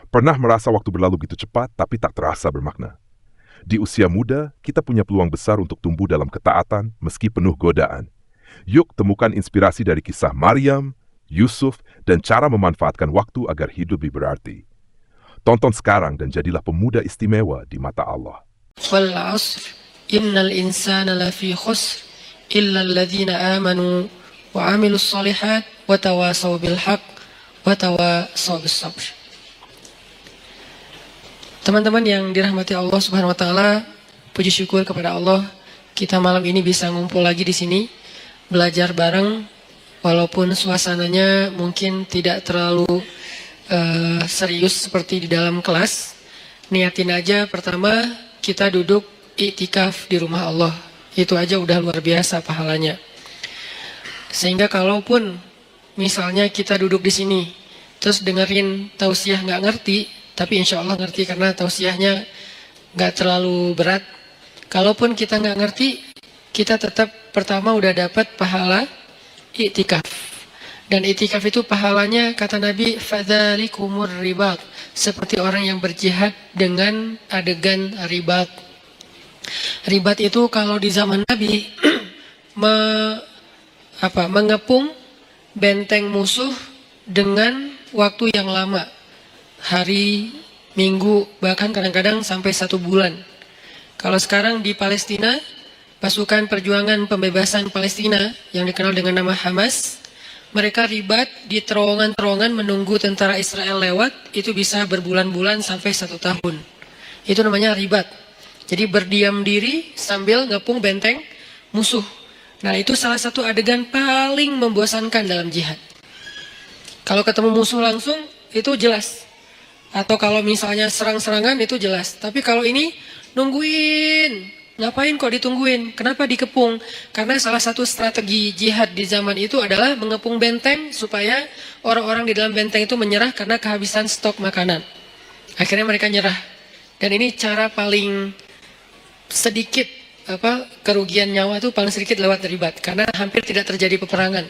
Pernah merasa waktu berlalu begitu cepat tapi tak terasa bermakna? Di usia muda, kita punya peluang besar untuk tumbuh dalam ketaatan meski penuh godaan. Yuk temukan inspirasi dari kisah Maryam, Yusuf, dan cara memanfaatkan waktu agar hidup lebih berarti. Tonton sekarang dan jadilah pemuda istimewa di mata Allah. Wal 'ashr innal insana lafi khusr illa alladhina amanu wa 'amilus shalihat wa tawasaw bil haqq wa tawasaw bis sabr. Teman-teman yang dirahmati Allah Subhanahu wa taala, puji syukur kepada Allah kita malam ini bisa ngumpul lagi di sini belajar bareng walaupun suasananya mungkin tidak terlalu serius seperti di dalam kelas. Niatin aja pertama kita duduk iktikaf di rumah Allah. Itu aja udah luar biasa pahalanya. Sehingga kalaupun misalnya kita duduk di sini terus dengerin tausiah nggak ngerti, tapi insya Allah ngerti karena tausiahnya nggak terlalu berat. Kalaupun kita nggak ngerti, kita tetap pertama udah dapat pahala iktikaf. Dan iktikaf itu pahalanya kata Nabi fadzalikumur ribat, seperti orang yang berjihad dengan adegan ribat. Ribat itu kalau di zaman Nabi mengepung benteng musuh dengan waktu yang lama, hari, minggu, bahkan kadang-kadang sampai 1 bulan. Kalau sekarang di Palestina, pasukan perjuangan pembebasan Palestina yang dikenal dengan nama Hamas, mereka ribat di terowongan-terowongan menunggu tentara Israel lewat, itu bisa berbulan-bulan sampai 1 tahun. Itu namanya ribat. Jadi berdiam diri sambil ngepung benteng musuh. Nah, itu salah satu adegan paling membosankan dalam jihad. Kalau ketemu musuh langsung, itu jelas. Atau kalau misalnya serang-serangan, itu jelas. Tapi kalau ini, nungguin. Ngapain kok ditungguin? Kenapa dikepung? Karena salah satu strategi jihad di zaman itu adalah mengepung benteng supaya orang-orang di dalam benteng itu menyerah karena kehabisan stok makanan. Akhirnya mereka nyerah. Dan ini cara paling sedikit kerugian nyawa itu paling sedikit lewat ribat, karena hampir tidak terjadi peperangan.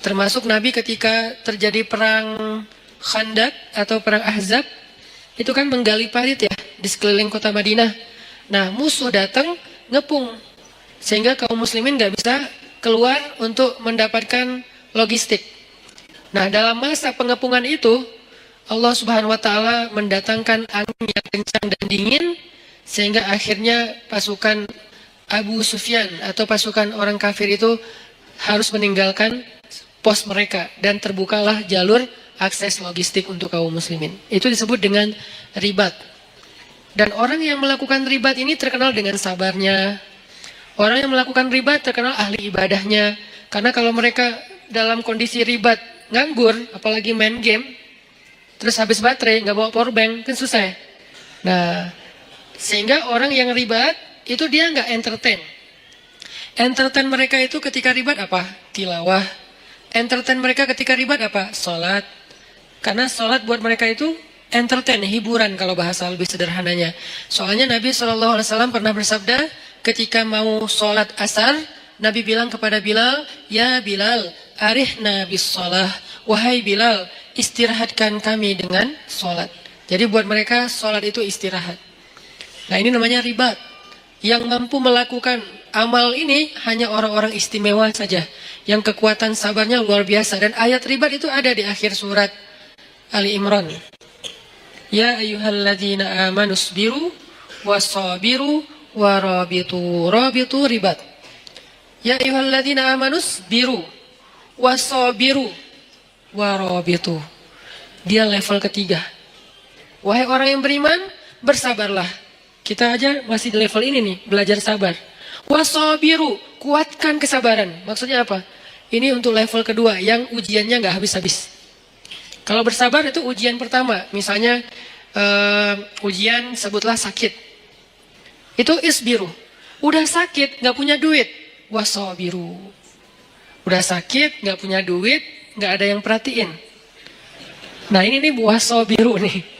Termasuk Nabi ketika terjadi perang Khandaq atau perang Ahzab, itu kan menggali parit ya di sekeliling kota Madinah. Nah, musuh datang ngepung sehingga kaum muslimin nggak bisa keluar untuk mendapatkan logistik. Nah, dalam masa pengepungan itu Allah Subhanahu wa taala mendatangkan angin yang kencang dan dingin sehingga akhirnya pasukan Abu Sufyan atau pasukan orang kafir itu harus meninggalkan pos mereka dan terbukalah jalur akses logistik untuk kaum muslimin. Itu disebut dengan ribat. Dan orang yang melakukan ribat ini terkenal dengan sabarnya. Orang yang melakukan ribat terkenal ahli ibadahnya. Karena kalau mereka dalam kondisi ribat nganggur, apalagi main game, terus habis baterai, nggak bawa powerbank, kan susah ya. Nah, sehingga orang yang ribat, itu dia nggak entertain. Entertain mereka itu ketika ribat apa? Tilawah. Entertain mereka ketika ribat apa? Sholat. Karena sholat buat mereka itu entertain, hiburan kalau bahasa lebih sederhananya. Soalnya Nabi SAW pernah bersabda ketika mau sholat asar, Nabi bilang kepada Bilal, ya Bilal, arihna bis sholah. Wahai Bilal, istirahatkan kami dengan sholat. Jadi buat mereka sholat itu istirahat. Nah, ini namanya ribat. Yang mampu melakukan amal ini hanya orang-orang istimewa saja, yang kekuatan sabarnya luar biasa. Dan ayat ribat itu ada di akhir surat Ali Imran. Ya ayyuhalladzina amanu sabiru wasabiru warabitu. Rabitu ribat. Ya ayyuhalladzina amanu sabiru wasabiru warabitu. Dia level ketiga. Wahai orang yang beriman, bersabarlah. Kita aja masih di level ini nih, belajar sabar. Wasabiru, kuatkan kesabaran. Maksudnya apa? Ini untuk level kedua, yang ujiannya nggak habis-habis. Kalau bersabar itu ujian pertama. Misalnya ujian sebutlah sakit. Itu isbiru. Udah sakit, nggak punya duit. Wasabiru. Udah sakit, nggak punya duit, nggak ada yang perhatiin. Nah, ini nih wasabiru nih.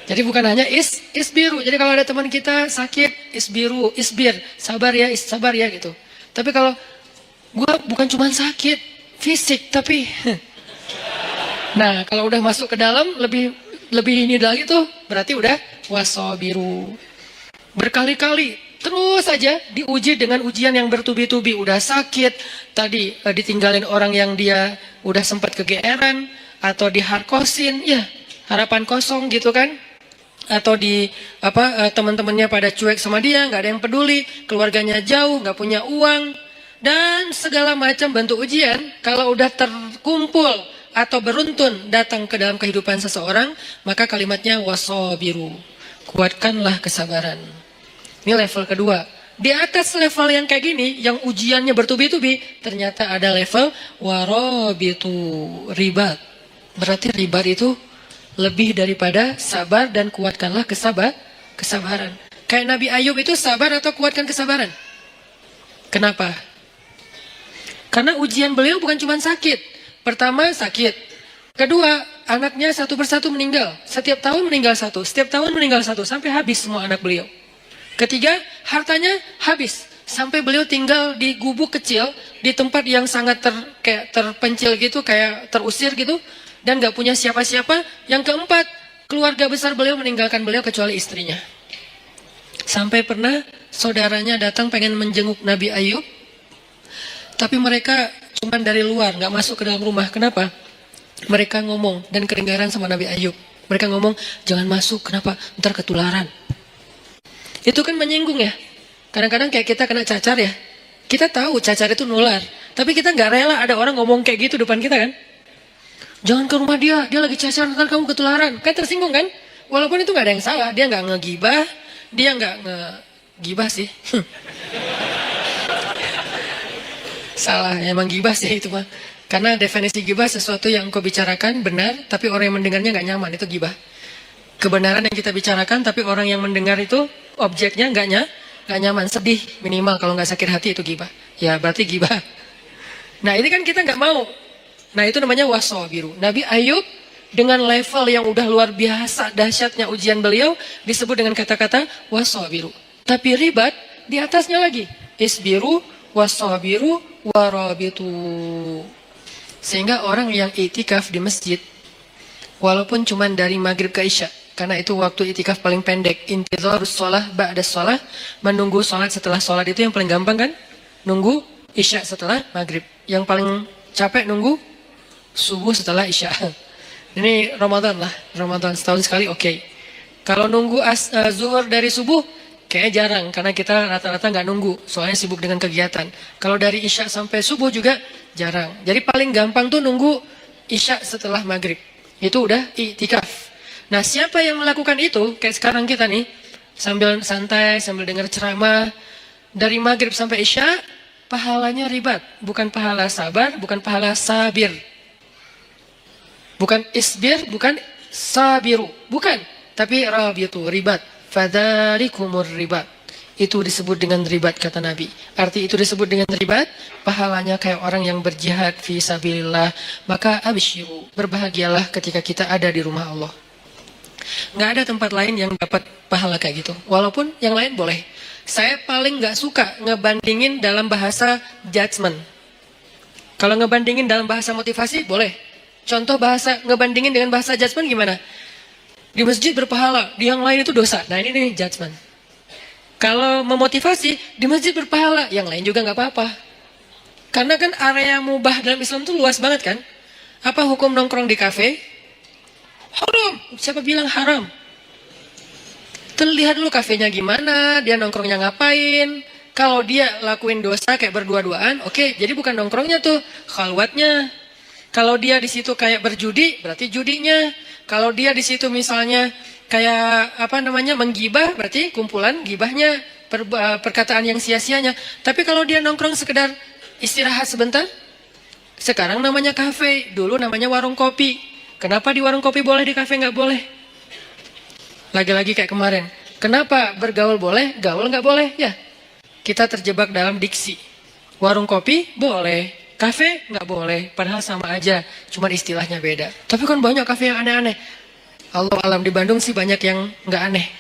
Jadi bukan hanya isbiru. Jadi kalau ada teman kita sakit, isbir, sabar ya gitu. Tapi kalau gue bukan cuma sakit fisik, tapi nah kalau udah masuk ke dalam lebih lebih ini lagi tuh berarti udah wasobiru. Berkali-kali terus saja diuji dengan ujian yang bertubi-tubi. Udah sakit, tadi ditinggalin orang yang dia udah sempat kegeeran, atau diharkosin, ya harapan kosong gitu kan. Atau teman-temannya pada cuek sama dia, nggak ada yang peduli, keluarganya jauh, nggak punya uang, dan segala macam bentuk ujian. Kalau udah terkumpul atau beruntun datang ke dalam kehidupan seseorang, maka kalimatnya wasobiru, kuatkanlah kesabaran. Ini level kedua. Di atas level yang kayak gini, yang ujiannya bertubi-tubi, ternyata ada level warobitu, ribat. Berarti ribat itu lebih daripada sabar dan kuatkanlah kesabaran. Kayak Nabi Ayub itu sabar atau kuatkan kesabaran? Kenapa? Karena ujian beliau bukan cuma sakit. Pertama sakit. Kedua, anaknya satu persatu meninggal. Setiap tahun meninggal satu. Setiap tahun meninggal satu. Sampai habis semua anak beliau. Ketiga, hartanya habis. Sampai beliau tinggal di gubuk kecil. Di tempat yang sangat kayak terpencil gitu. Kayak terusir gitu. Dan gak punya siapa-siapa. Yang keempat, keluarga besar beliau meninggalkan beliau kecuali istrinya. Sampai pernah saudaranya datang pengen menjenguk Nabi Ayub. Tapi mereka cuma dari luar, gak masuk ke dalam rumah. Kenapa? Mereka ngomong dan kedengaran sama Nabi Ayub. Mereka ngomong, jangan masuk, kenapa? Ntar ketularan. Itu kan menyinggung ya. Kadang-kadang kayak kita kena cacar ya. Kita tahu cacar itu nular. Tapi kita gak rela ada orang ngomong kayak gitu depan kita kan. Jangan ke rumah dia lagi cacar, ntar kamu ketularan. Kan tersinggung kan? Walaupun itu gak ada yang salah. Dia gak ngegibah, dia gak ngegibah sih. Salah, emang gibah sih itu mah. Karena definisi gibah sesuatu yang kau bicarakan benar, tapi orang yang mendengarnya gak nyaman, itu gibah. Kebenaran yang kita bicarakan, tapi orang yang mendengar itu objeknya gak nyaman, sedih minimal. Kalau gak sakit hati itu gibah. Ya berarti gibah. Nah ini kan kita gak mau. Nah itu namanya wasobiru. Nabi Ayub dengan level yang udah luar biasa dahsyatnya ujian beliau disebut dengan kata-kata wasobiru. Tapi ribat di atasnya lagi. Isbiru, wasobiru, warabitu. Sehingga orang yang itikaf di masjid, walaupun cuma dari maghrib ke isya, karena itu waktu itikaf paling pendek, intidharus sholah ba'da sholah, menunggu sholat setelah sholat itu yang paling gampang kan? Nunggu isya setelah maghrib. Yang paling capek nunggu subuh setelah isya. Ini Ramadan lah, Ramadan setahun sekali oke. Kalau nunggu zuhur dari subuh, kayaknya jarang, karena kita rata-rata nggak nunggu, soalnya sibuk dengan kegiatan. Kalau dari isya sampai subuh juga jarang. Jadi paling gampang tuh nunggu isya setelah maghrib. Itu udah i'tikaf. Nah siapa yang melakukan itu, kayak sekarang kita nih, sambil santai, sambil dengar ceramah, dari maghrib sampai isya, pahalanya ribat. Bukan pahala sabar, bukan pahala sabir. Bukan isbir, bukan sabiru. Bukan, tapi rabitu, ribat. Fadzalikumur ribat. Itu disebut dengan ribat kata Nabi. Arti itu disebut dengan ribat, pahalanya kayak orang yang berjihad fi sabilillah. Maka absyiru, berbahagialah ketika kita ada di rumah Allah. Nggak ada tempat lain yang dapat pahala kayak gitu. Walaupun yang lain boleh. Saya paling nggak suka ngebandingin dalam bahasa judgment. Kalau ngebandingin dalam bahasa motivasi boleh. Contoh bahasa ngebandingin dengan bahasa judgment gimana? Di masjid berpahala, di yang lain itu dosa. Nah ini nih judgment. Kalau memotivasi, di masjid berpahala, yang lain juga nggak apa-apa. Karena kan area mubah dalam Islam itu luas banget kan. Apa hukum nongkrong di kafe? Haram. Siapa bilang haram? Terlihat dulu kafenya gimana, dia nongkrongnya ngapain. Kalau dia lakuin dosa kayak berdua-duaan, oke, jadi bukan nongkrongnya tuh, khalwatnya. Kalau dia di situ kayak berjudi, berarti judinya. Kalau dia di situ misalnya kayak menggibah, berarti kumpulan gibahnya, perkataan yang sia-sianya. Tapi kalau dia nongkrong sekedar istirahat sebentar, sekarang namanya kafe, dulu namanya warung kopi. Kenapa di warung kopi boleh, di kafe nggak boleh? Lagi-lagi kayak kemarin. Kenapa bergaul boleh, gaul nggak boleh? Ya, kita terjebak dalam diksi. Warung kopi boleh. Kafe nggak boleh, padahal sama aja, cuma istilahnya beda. Tapi kan banyak kafe yang aneh-aneh. Allah alam, di Bandung sih banyak yang nggak aneh.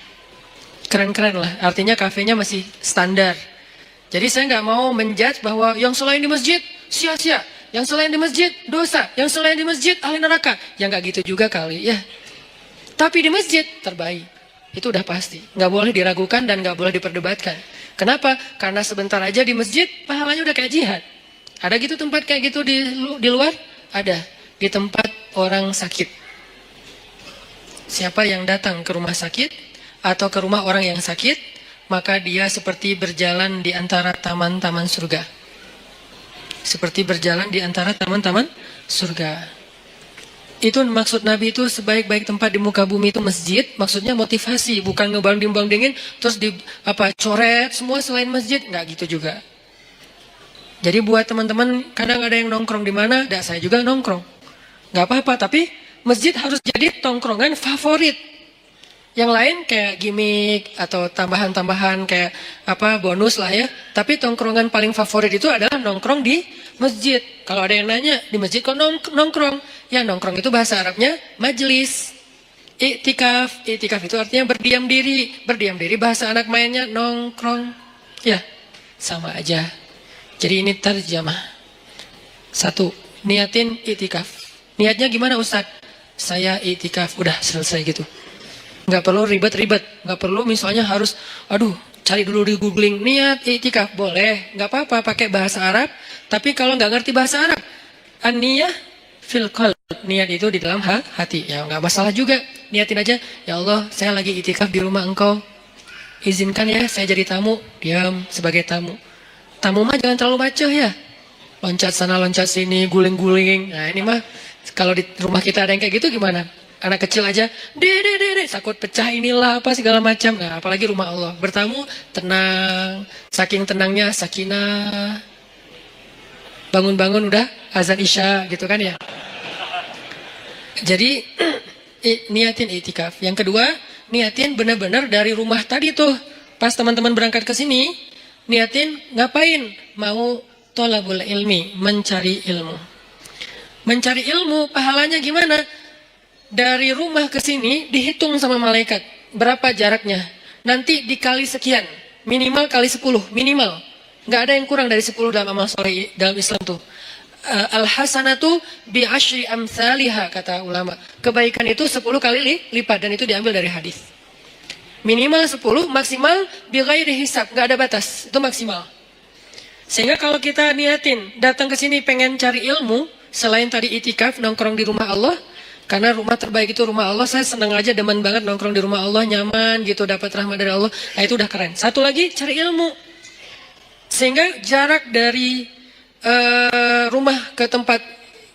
Keren-keren lah, artinya kafenya masih standar. Jadi saya nggak mau menjudge bahwa yang selain di masjid sia-sia, yang selain di masjid dosa, yang selain di masjid ahli neraka. Ya nggak gitu juga kali ya. Tapi di masjid terbaik. Itu udah pasti. Nggak boleh diragukan dan nggak boleh diperdebatkan. Kenapa? Karena sebentar aja di masjid pahalanya udah kayak jihad. Ada gitu tempat kayak gitu di luar? Ada. Di tempat orang sakit. Siapa yang datang ke rumah sakit atau ke rumah orang yang sakit, maka dia seperti berjalan di antara taman-taman surga. Seperti berjalan di antara taman-taman surga. Itu maksud Nabi itu sebaik-baik tempat di muka bumi itu masjid, maksudnya motivasi, bukan ngebanding-bandingin terus coret semua selain masjid, nggak gitu juga. Jadi buat teman-teman kadang ada yang nongkrong di mana, saya juga nongkrong. Nggak apa-apa, tapi masjid harus jadi tongkrongan favorit. Yang lain kayak gimmick atau tambahan-tambahan kayak bonus lah ya. Tapi tongkrongan paling favorit itu adalah nongkrong di masjid. Kalau ada yang nanya, di masjid kok nongkrong? Ya nongkrong itu bahasa Arabnya majelis. Iktikaf. Iktikaf itu artinya berdiam diri. Berdiam diri bahasa anak mainnya nongkrong. Ya, sama aja. Jadi ini terjemah. 1. Niatin iktikaf. Niatnya gimana Ustaz? Saya iktikaf. Udah selesai gitu. Nggak perlu ribet-ribet, nggak perlu misalnya harus, cari dulu di googling, niat iktikaf, boleh, nggak apa-apa pakai bahasa Arab, tapi kalau nggak ngerti bahasa Arab, an-niyah fil qalb, niat itu di dalam hati, ya nggak masalah juga, niatin aja, ya Allah, saya lagi iktikaf di rumah Engkau, izinkan ya, saya jadi tamu, diam sebagai tamu, tamu mah jangan terlalu maco ya, loncat sana loncat sini, guling-guling, nah ini mah kalau di rumah kita ada yang kayak gitu gimana? Anak kecil aja, dede, takut pecah inilah apa segala macam. Nah, apalagi rumah Allah. Bertamu tenang, saking tenangnya sakinah. Bangun-bangun udah azan isya gitu kan ya. Jadi niatin itikaf. Yang kedua, niatin benar-benar dari rumah tadi tuh. Pas teman-teman berangkat ke sini, niatin ngapain? Mau tholabul ilmi, mencari ilmu. Mencari ilmu pahalanya gimana? Dari rumah ke sini dihitung sama malaikat. Berapa jaraknya? Nanti dikali sekian. Minimal kali 10. Minimal. Nggak ada yang kurang dari 10 dalam amal soleh dalam Islam tuh. Al-hasanatu bi'ashri amsalihha, kata ulama. Kebaikan itu 10 kali lipat. Dan itu diambil dari hadis. Minimal 10, maksimal bighairi hisab. Nggak ada batas. Itu maksimal. Sehingga kalau kita niatin datang ke sini pengen cari ilmu, selain tadi itikaf, nongkrong di rumah Allah, karena rumah terbaik itu rumah Allah, saya senang aja, demen banget nongkrong di rumah Allah, nyaman gitu, dapat rahmat dari Allah. Nah itu udah keren. Satu lagi, cari ilmu. Sehingga jarak dari rumah ke tempat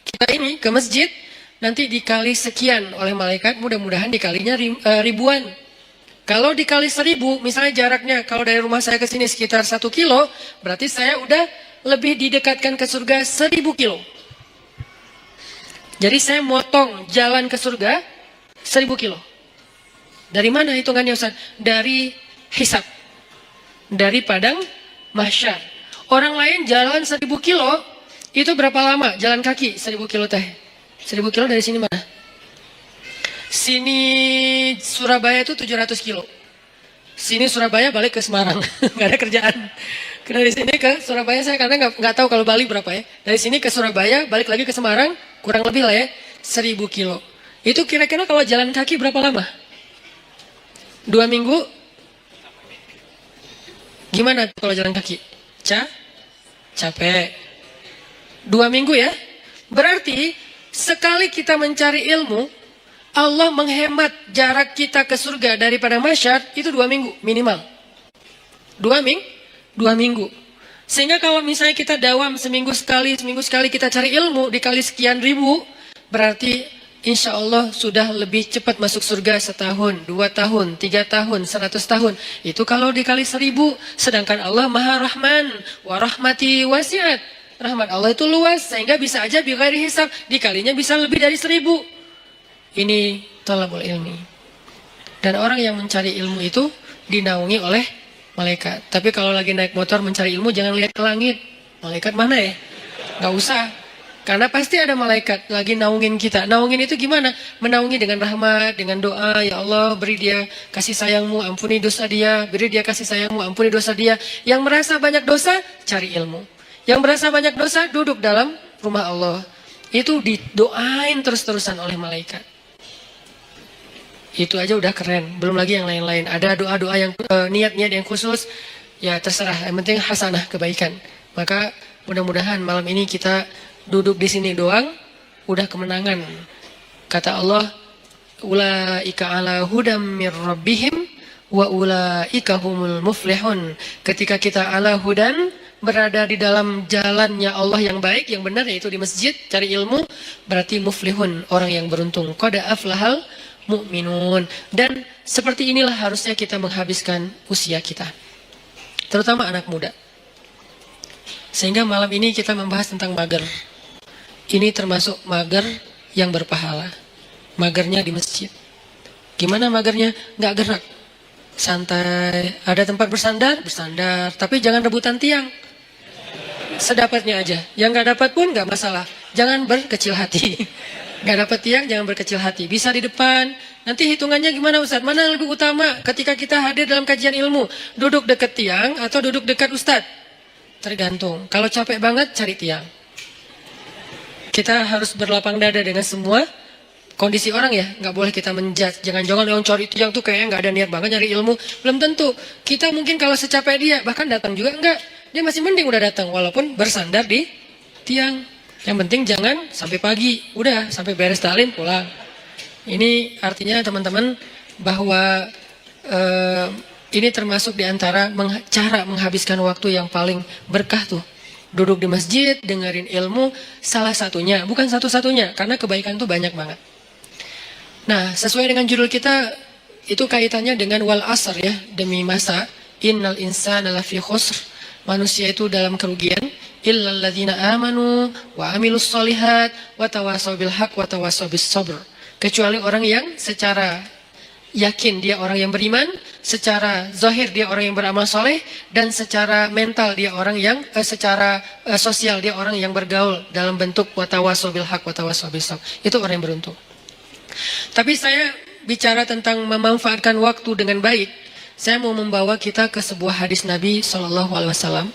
kita ini, ke masjid, nanti dikali sekian oleh malaikat, mudah-mudahan dikalinya ribuan. Kalau dikali 1000, misalnya jaraknya, kalau dari rumah saya ke sini sekitar 1 kilo, berarti saya udah lebih didekatkan ke surga 1000 kilo. Jadi saya motong jalan ke surga 1000 kilo. Dari mana hitungannya Ustaz? Dari hisab. Dari padang mahsyar. Orang lain jalan 1000 kilo, itu berapa lama? Jalan kaki 1000 kilo teh. 1000 kilo dari sini mana? Sini Surabaya itu 700 kilo. Sini Surabaya balik ke Semarang. Nggak ada kerjaan. Karena dari sini ke Surabaya saya karena nggak tahu kalau Bali berapa ya. Dari sini ke Surabaya balik lagi ke Semarang kurang lebih lah ya 1000 kilo. Itu kira-kira kalau jalan kaki berapa lama? 2 minggu? Gimana kalau jalan kaki? Capek. 2 minggu ya. Berarti sekali kita mencari ilmu, Allah menghemat jarak kita ke surga daripada mahsyar itu 2 minggu minimal. 2 minggu. Sehingga kalau misalnya kita dawam seminggu sekali kita cari ilmu dikali sekian ribu, berarti insya Allah sudah lebih cepat masuk surga 1 tahun, 2 tahun, 3 tahun, 100 tahun. Itu kalau dikali 1000, sedangkan Allah Maha Rahman, wa rahmati wasi'at. Rahmat Allah itu luas, sehingga bisa aja bighairi hisab, dikalinya bisa lebih dari 1000. Ini thalabul ilmi. Dan orang yang mencari ilmu itu dinaungi oleh malaikat. Tapi kalau lagi naik motor mencari ilmu jangan lihat ke langit. Malaikat mana ya? Gak usah. Karena pasti ada malaikat lagi naungin kita. Naungin itu gimana? Menaungi dengan rahmat, dengan doa. Ya Allah beri dia kasih sayangmu, ampuni dosa dia. Beri dia kasih sayangmu, ampuni dosa dia. Yang merasa banyak dosa, cari ilmu. Yang merasa banyak dosa, duduk dalam rumah Allah. Itu didoain terus-terusan oleh malaikat. Itu aja udah keren, belum lagi yang lain-lain. Ada doa-doa yang niat-niat yang khusus, ya terserah. Yang penting hasanah, kebaikan. Maka mudah-mudahan malam ini kita duduk di sini doang, udah kemenangan. Kata Allah, ulaika ala hudam mir rabbihim wa ulaika humul muflihun. Ketika kita ala hudan, berada di dalam jalannya Allah yang baik, yang benar, yaitu di masjid, cari ilmu, berarti muflihun, orang yang beruntung. Qad aflahal mu'minun. Dan seperti inilah harusnya kita menghabiskan usia kita, terutama anak muda. Sehingga malam ini kita membahas tentang mager. Ini termasuk mager yang berpahala. Magernya di masjid. Gimana magernya? Nggak gerak. Santai. Ada tempat bersandar? Bersandar. Tapi jangan rebutan tiang. Sedapatnya aja. Yang nggak dapat pun nggak masalah. Jangan berkecil hati. Nggak dapat tiang, jangan berkecil hati. Bisa di depan. Nanti hitungannya gimana Ustadz? Mana yang lebih utama ketika kita hadir dalam kajian ilmu? Duduk dekat tiang atau duduk dekat Ustadz? Tergantung. Kalau capek banget, cari tiang. Kita harus berlapang dada dengan semua kondisi orang ya. Nggak boleh kita menjudge. Jangan-jangan yang cari tiang tuh kayaknya nggak ada niat banget nyari ilmu. Belum tentu. Kita mungkin kalau secapek dia, bahkan datang juga enggak. Dia masih mending udah datang, walaupun bersandar di tiang. Yang penting jangan sampai pagi. Udah, sampai beres taklim pulang. Ini artinya teman-teman bahwa ini termasuk diantara cara menghabiskan waktu yang paling berkah tuh. Duduk di masjid, dengerin ilmu, salah satunya. Bukan satu-satunya, karena kebaikan tuh banyak banget. Nah, sesuai dengan judul kita, itu kaitannya dengan wal asr ya, demi masa. Innal insana lafi khusr. Manusia itu dalam kerugian. Illal ladzina amanu wa amilus solihat wa tawasaw bil haq wa tawasaw bis sabr. Kecuali orang yang secara yakin dia orang yang beriman, secara zahir dia orang yang beramal soleh, dan secara mental dia orang yang secara sosial dia orang yang bergaul dalam bentuk wa tawasaw bil haq wa tawasaw bis sabr. Itu orang yang beruntung. Tapi saya bicara tentang memanfaatkan waktu dengan baik. Saya mau membawa kita ke sebuah hadis Nabi SAW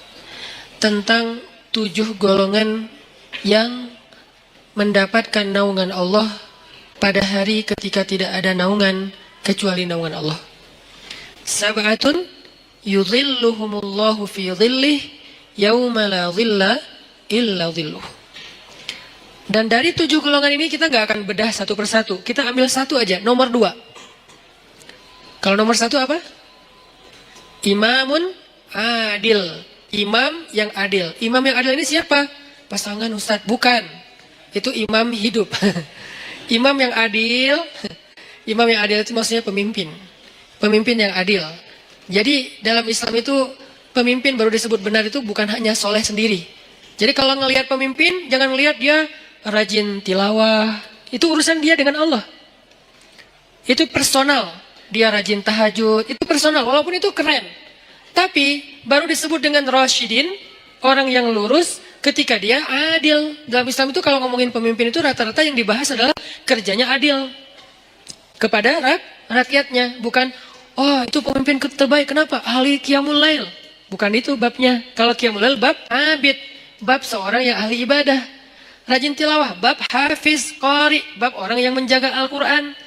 tentang 7 golongan yang mendapatkan naungan Allah pada hari ketika tidak ada naungan kecuali naungan Allah. Sab'atun yudhilluhumullahu fi dhillih yawma la dhilla illa dhilluh. Dan dari 7 golongan ini kita nggak akan bedah satu persatu. Kita ambil satu aja, nomor 2. Kalau nomor 1 apa? Imamun adil. Imam yang adil. Imam yang adil ini siapa? Pasangan Ustadz? Bukan. Itu imam hidup. Imam yang adil. Imam yang adil itu maksudnya pemimpin. Pemimpin yang adil. Jadi dalam Islam itu pemimpin baru disebut benar itu bukan hanya soleh sendiri. Jadi kalau ngelihat pemimpin, jangan ngelihat dia rajin tilawah. Itu urusan dia dengan Allah. Itu personal. Dia rajin tahajud. Itu personal. Walaupun itu keren. Tapi baru disebut dengan rasyidin, orang yang lurus ketika dia adil. Dalam Islam itu kalau ngomongin pemimpin itu rata-rata yang dibahas adalah kerjanya adil kepada rakyatnya. Bukan, oh itu pemimpin terbaik. Kenapa? Ahli qiyamul lail. Bukan itu babnya. Kalau qiyamul lail bab abid. Bab seorang yang ahli ibadah. Rajin tilawah. Bab hafiz qari. Bab orang yang menjaga Al-Quran.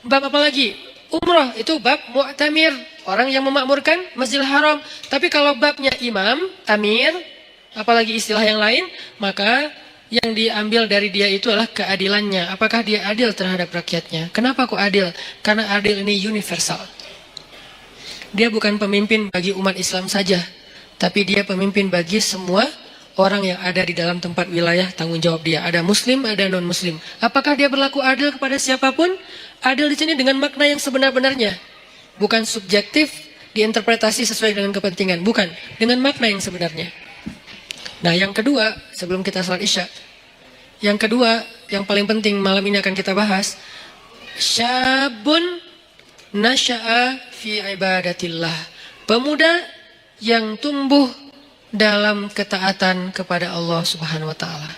Bab apa lagi? Umrah. Itu bab mu'tamir. Orang yang memakmurkan Masjidil Haram. Tapi kalau babnya imam, amir, apalagi istilah yang lain, maka yang diambil dari dia itu adalah keadilannya. Apakah dia adil terhadap rakyatnya? Kenapa kok adil? Karena adil ini universal. Dia bukan pemimpin bagi umat Islam saja, tapi dia pemimpin bagi semua orang yang ada di dalam tempat wilayah tanggung jawab dia. Ada muslim, ada non-muslim. Apakah dia berlaku adil kepada siapapun? Adil di sini dengan makna yang sebenar-benarnya. Bukan subjektif, diinterpretasi sesuai dengan kepentingan. Bukan, dengan makna yang sebenarnya. Nah, yang kedua, sebelum kita salat Isya. Yang kedua, yang paling penting malam ini akan kita bahas. Syabun nasya'a fi ibadatillah. Pemuda yang tumbuh dalam ketaatan kepada Allah Subhanahu wa taala.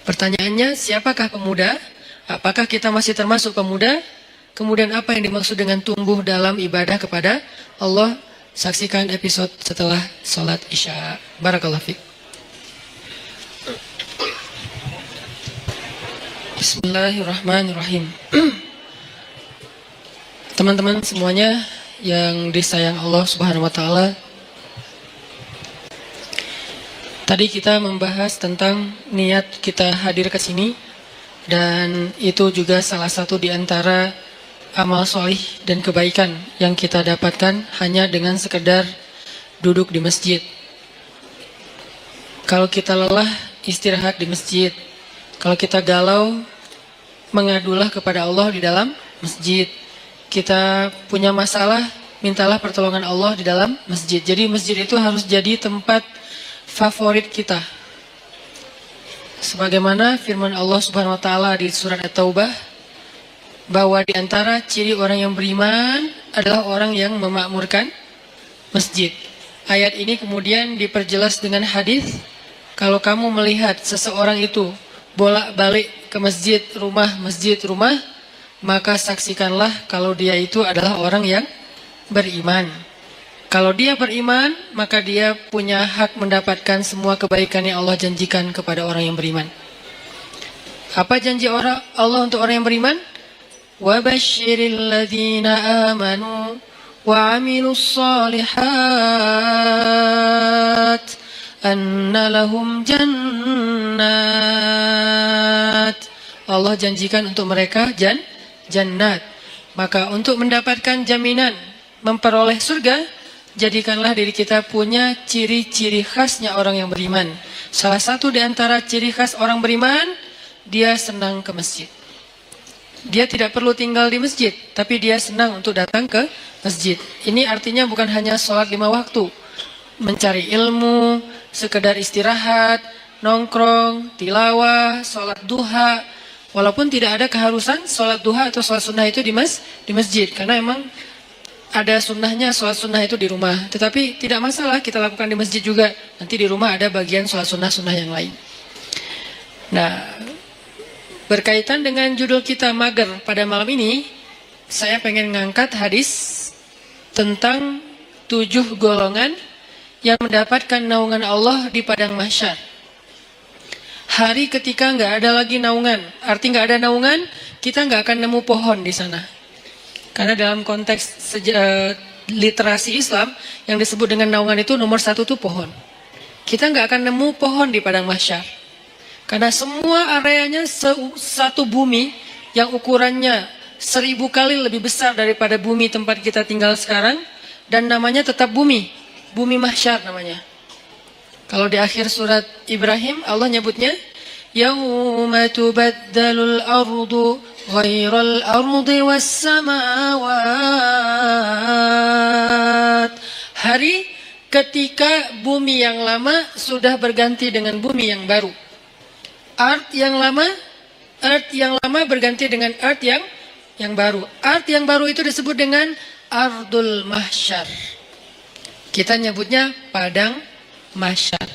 Pertanyaannya, siapakah pemuda? Apakah kita masih termasuk pemuda? Kemudian apa yang dimaksud dengan tumbuh dalam ibadah kepada Allah? Saksikan episode setelah sholat Isya. Barakallahu fiik. Bismillahirrahmanirrahim. Teman-teman semuanya yang disayang Allah Subhanahu wa taala. Tadi kita membahas tentang niat kita hadir ke sini, dan itu juga salah satu di antara amal solih dan kebaikan yang kita dapatkan hanya dengan sekedar duduk di masjid. Kalau kita lelah, istirahat di masjid. Kalau kita galau, mengadulah kepada Allah di dalam masjid. Kita punya masalah, mintalah pertolongan Allah di dalam masjid. Jadi masjid itu harus jadi tempat favorit kita. Sebagaimana firman Allah Subhanahu wa taala di surat At-Taubah, bahwa di antara ciri orang yang beriman adalah orang yang memakmurkan masjid. Ayat ini kemudian diperjelas dengan hadis, kalau kamu melihat seseorang itu bolak-balik ke masjid rumah, maka saksikanlah kalau dia itu adalah orang yang beriman. Kalau dia beriman, maka dia punya hak mendapatkan semua kebaikan yang Allah janjikan kepada orang yang beriman. Apa janji Allah untuk orang yang beriman? وَبَشِّرِ الَّذِينَ آمَنُوا وَعَمِلُوا الصَّالِحَاتِ أَنَّ لَهُمْ جَنَّاتِ. Allah janjikan untuk mereka jannat. Maka untuk mendapatkan jaminan memperoleh surga, jadikanlah diri kita punya ciri-ciri khasnya orang yang beriman. Salah satu di antara ciri khas orang beriman, dia senang ke masjid. Dia tidak perlu tinggal di masjid, tapi dia senang untuk datang ke masjid. Ini artinya bukan hanya sholat 5 waktu, mencari ilmu, sekedar istirahat, nongkrong, tilawah, sholat duha. Walaupun tidak ada keharusan sholat duha atau sholat sunnah itu di masjid, karena emang ada sunnahnya sholat sunnah itu di rumah. Tetapi tidak masalah kita lakukan di masjid juga. Nanti di rumah ada bagian sholat sunnah yang lain. Nah, berkaitan dengan judul kita mager pada malam ini, saya pengen ngangkat hadis tentang 7 golongan yang mendapatkan naungan Allah di padang mahsyar. Hari ketika nggak ada lagi naungan, arti nggak ada naungan, kita nggak akan nemu pohon di sana. Karena dalam konteks literasi Islam, yang disebut dengan naungan itu nomor 1 itu pohon. Kita nggak akan nemu pohon di padang mahsyar. Karena semua areanya satu bumi yang ukurannya 1000 kali lebih besar daripada bumi tempat kita tinggal sekarang, dan namanya tetap bumi mahsyar namanya. Kalau di akhir surat Ibrahim Allah nyebutnya yauma tubaddalul ardu ghairal ardi was samawat. Hari ketika bumi yang lama sudah berganti dengan bumi yang baru. Earth yang lama berganti dengan earth yang baru. Earth yang baru itu disebut dengan ardul mahsyar. Kita nyebutnya padang mahsyar.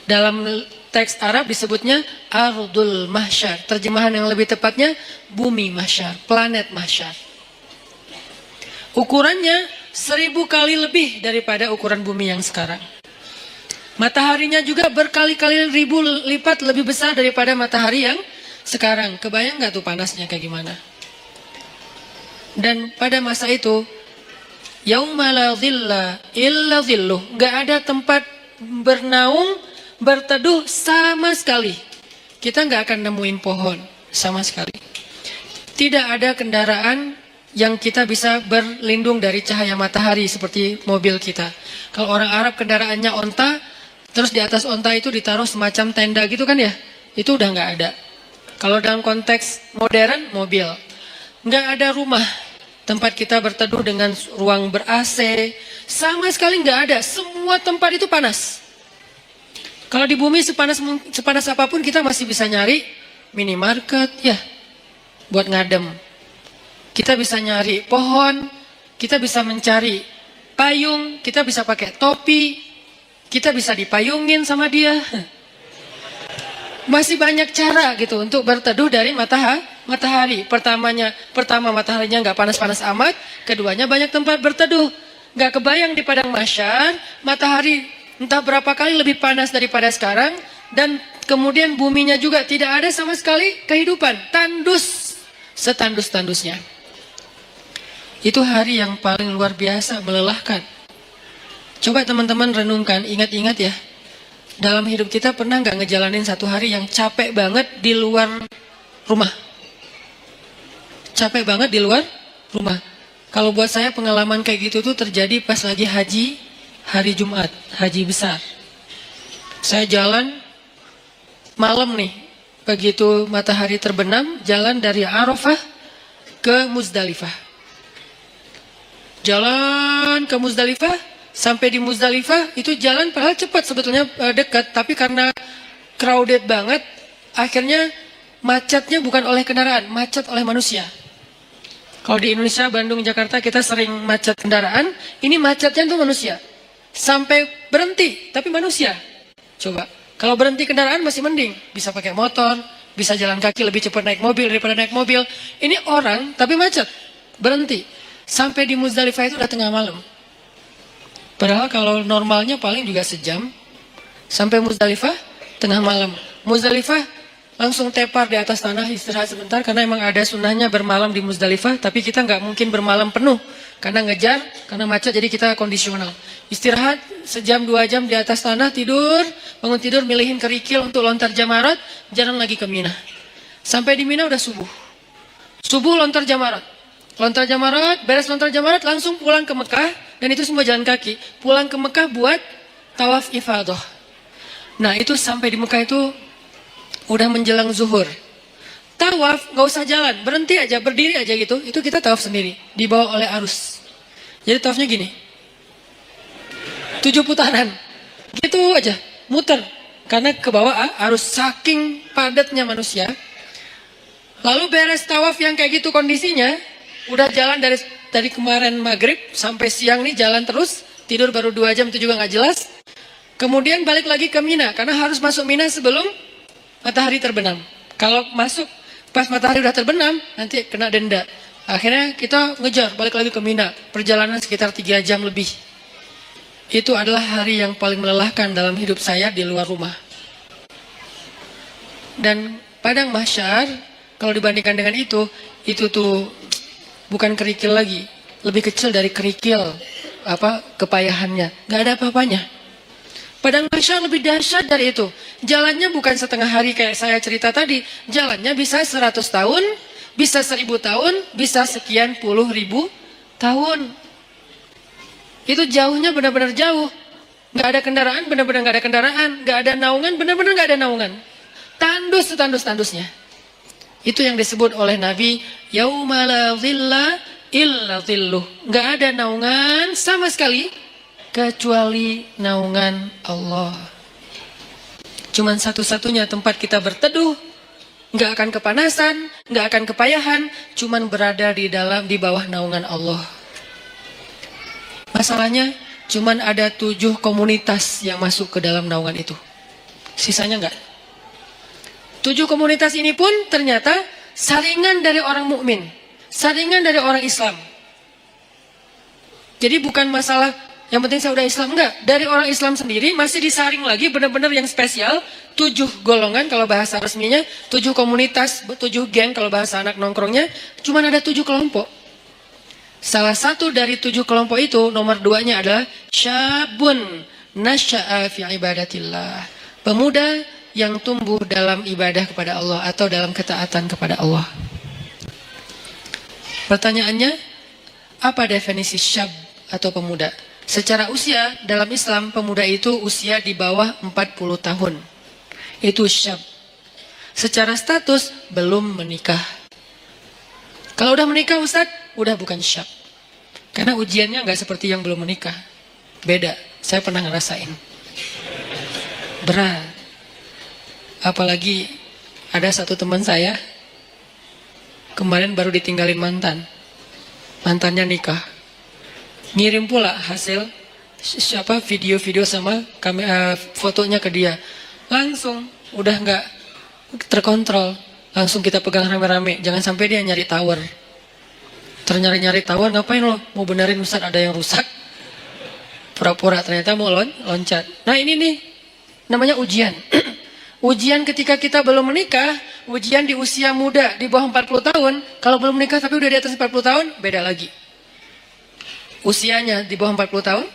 Dalam teks Arab disebutnya ardul mahsyar. Terjemahan yang lebih tepatnya bumi mahsyar, planet mahsyar. Ukurannya 1000 kali lebih daripada ukuran bumi yang sekarang. Mataharinya juga berkali-kali ribu lipat lebih besar daripada matahari yang sekarang. Kebayang gak tuh panasnya kayak gimana? Dan pada masa itu, yauma la dhilla illa dhilluh, gak ada tempat bernaung, berteduh sama sekali. Kita gak akan nemuin pohon sama sekali. Tidak ada kendaraan yang kita bisa berlindung dari cahaya matahari seperti mobil kita. Kalau orang Arab kendaraannya onta, terus di atas onta itu ditaruh semacam tenda gitu kan ya, itu udah gak ada. Kalau dalam konteks modern, mobil. Gak ada rumah tempat kita berteduh dengan ruang ber-AC, sama sekali nggak ada. Semua tempat itu panas. Kalau di bumi sepanas apapun kita masih bisa nyari minimarket ya buat ngadem. Kita bisa nyari pohon, kita bisa mencari payung, kita bisa pakai topi, kita bisa dipayungin sama dia. Masih banyak cara gitu untuk berteduh dari matahari. Pertama mataharinya nggak panas-panas amat, keduanya banyak tempat berteduh. Nggak kebayang di padang mahsyar matahari entah berapa kali lebih panas daripada sekarang, dan kemudian buminya juga tidak ada sama sekali kehidupan, tandus setandus-tandusnya. Itu hari yang paling luar biasa, melelahkan. Coba teman-teman renungkan, ingat-ingat ya. Dalam hidup kita pernah nggak ngejalanin satu hari yang capek banget di luar rumah? Capek banget di luar rumah. Kalau buat saya pengalaman kayak gitu tuh terjadi pas lagi haji, hari Jumat, haji besar. Saya jalan malam nih, begitu matahari terbenam, jalan dari Arafah ke Muzdalifah. Jalan ke Muzdalifah, sampai di Muzdalifah itu jalan padahal cepat sebetulnya, dekat, tapi karena crowded banget, akhirnya macetnya bukan oleh kendaraan, macet oleh manusia. Kalau di Indonesia, Bandung, Jakarta kita sering macet kendaraan, ini macetnya itu manusia. Sampai berhenti, tapi manusia. Coba, kalau berhenti kendaraan masih mending, bisa pakai motor, bisa jalan kaki lebih cepat naik mobil daripada naik mobil. Ini orang, tapi macet, berhenti. Sampai di Muzdalifah itu udah tengah malam. Padahal kalau normalnya paling juga sejam. Sampai Muzdalifah, tengah malam. Muzdalifah langsung tepar di atas tanah, istirahat sebentar, karena emang ada sunnahnya bermalam di Muzdalifah, tapi kita nggak mungkin bermalam penuh, karena ngejar, karena macet, jadi kita kondisional. Istirahat sejam 2 jam di atas tanah, tidur, bangun tidur, milihin kerikil untuk lontar jamarat, jalan lagi ke Mina. Sampai di Mina udah subuh. Subuh lontar jamarat. Lontar jamarat, beres lontar jamarat, langsung pulang ke Mekah, dan itu semua jalan kaki. Pulang ke Mekah buat tawaf ifadah. Nah itu sampai di Mekah itu udah menjelang zuhur. Tawaf nggak usah jalan, berhenti aja, berdiri aja gitu. Itu kita tawaf sendiri, dibawa oleh arus. Jadi tawafnya gini, 7 putaran, gitu aja, muter. Karena ke bawah arus, saking padatnya manusia. Lalu beres tawaf yang kayak gitu kondisinya, udah jalan dari kemarin maghrib sampai siang nih jalan terus, tidur baru 2 jam itu juga nggak jelas. Kemudian balik lagi ke Mina, karena harus masuk Mina sebelum matahari terbenam. Kalau masuk pas matahari udah terbenam, nanti kena denda. Akhirnya kita ngejar balik lagi ke Mina. Perjalanan sekitar 3 jam lebih. Itu adalah hari yang paling melelahkan dalam hidup saya di luar rumah. Dan padang mahsyar, kalau dibandingkan dengan itu tuh bukan kerikil lagi, lebih kecil dari kerikil kepayahannya. Gak ada apa-apanya. Padang mahsyar lebih dahsyat dari itu. Jalannya bukan setengah hari kayak saya cerita tadi. Jalannya bisa 100 tahun, bisa 1000 tahun, bisa sekian puluh ribu tahun. Itu jauhnya benar-benar jauh. Gak ada kendaraan, benar-benar gak ada kendaraan. Gak ada naungan, benar-benar gak ada naungan. Tandus setandus-tandusnya. Itu yang disebut oleh Nabi, yauma la dhilla illa dhilluh. Gak ada naungan sama sekali kecuali naungan Allah. Cuman satu-satunya tempat kita berteduh, nggak akan kepanasan, nggak akan kepayahan, cuman berada di bawah naungan Allah. Masalahnya, cuman ada 7 komunitas yang masuk ke dalam naungan itu. Sisanya nggak. 7 komunitas ini pun ternyata saringan dari orang mukmin, saringan dari orang Islam. Jadi bukan masalah yang penting saya udah Islam, enggak. Dari orang Islam sendiri masih disaring lagi benar-benar yang spesial. 7 golongan kalau bahasa resminya, 7 komunitas, 7 geng kalau bahasa anak nongkrongnya. Cuma ada 7 kelompok. Salah satu dari 7 kelompok itu, nomor 2-nya adalah syabun nasya'a fi ibadatillah. Pemuda yang tumbuh dalam ibadah kepada Allah atau dalam ketaatan kepada Allah. Pertanyaannya, apa definisi syab atau pemuda? Secara usia, dalam Islam, pemuda itu usia di bawah 40 tahun. Itu syab. Secara status, belum menikah. Kalau udah menikah, Ustaz, udah bukan syab. Karena ujiannya nggak seperti yang belum menikah. Beda, saya pernah ngerasain. Berat. Apalagi ada satu teman saya, kemarin baru ditinggalin mantan. Mantannya nikah. Ngirim pula hasil video-video sama fotonya ke dia. Langsung udah nggak terkontrol, langsung kita pegang rame-rame. Jangan sampai dia nyari tower. Ternyari-nyari tower, ngapain lo? Mau benerin Ustaz ada yang rusak. Pura-pura ternyata mau loncat. Nah ini nih namanya ujian. Ujian ketika kita belum menikah, ujian di usia muda di bawah 40 tahun. Kalau belum menikah tapi udah di atas 40 tahun, beda lagi. usianya di bawah 40 tahun,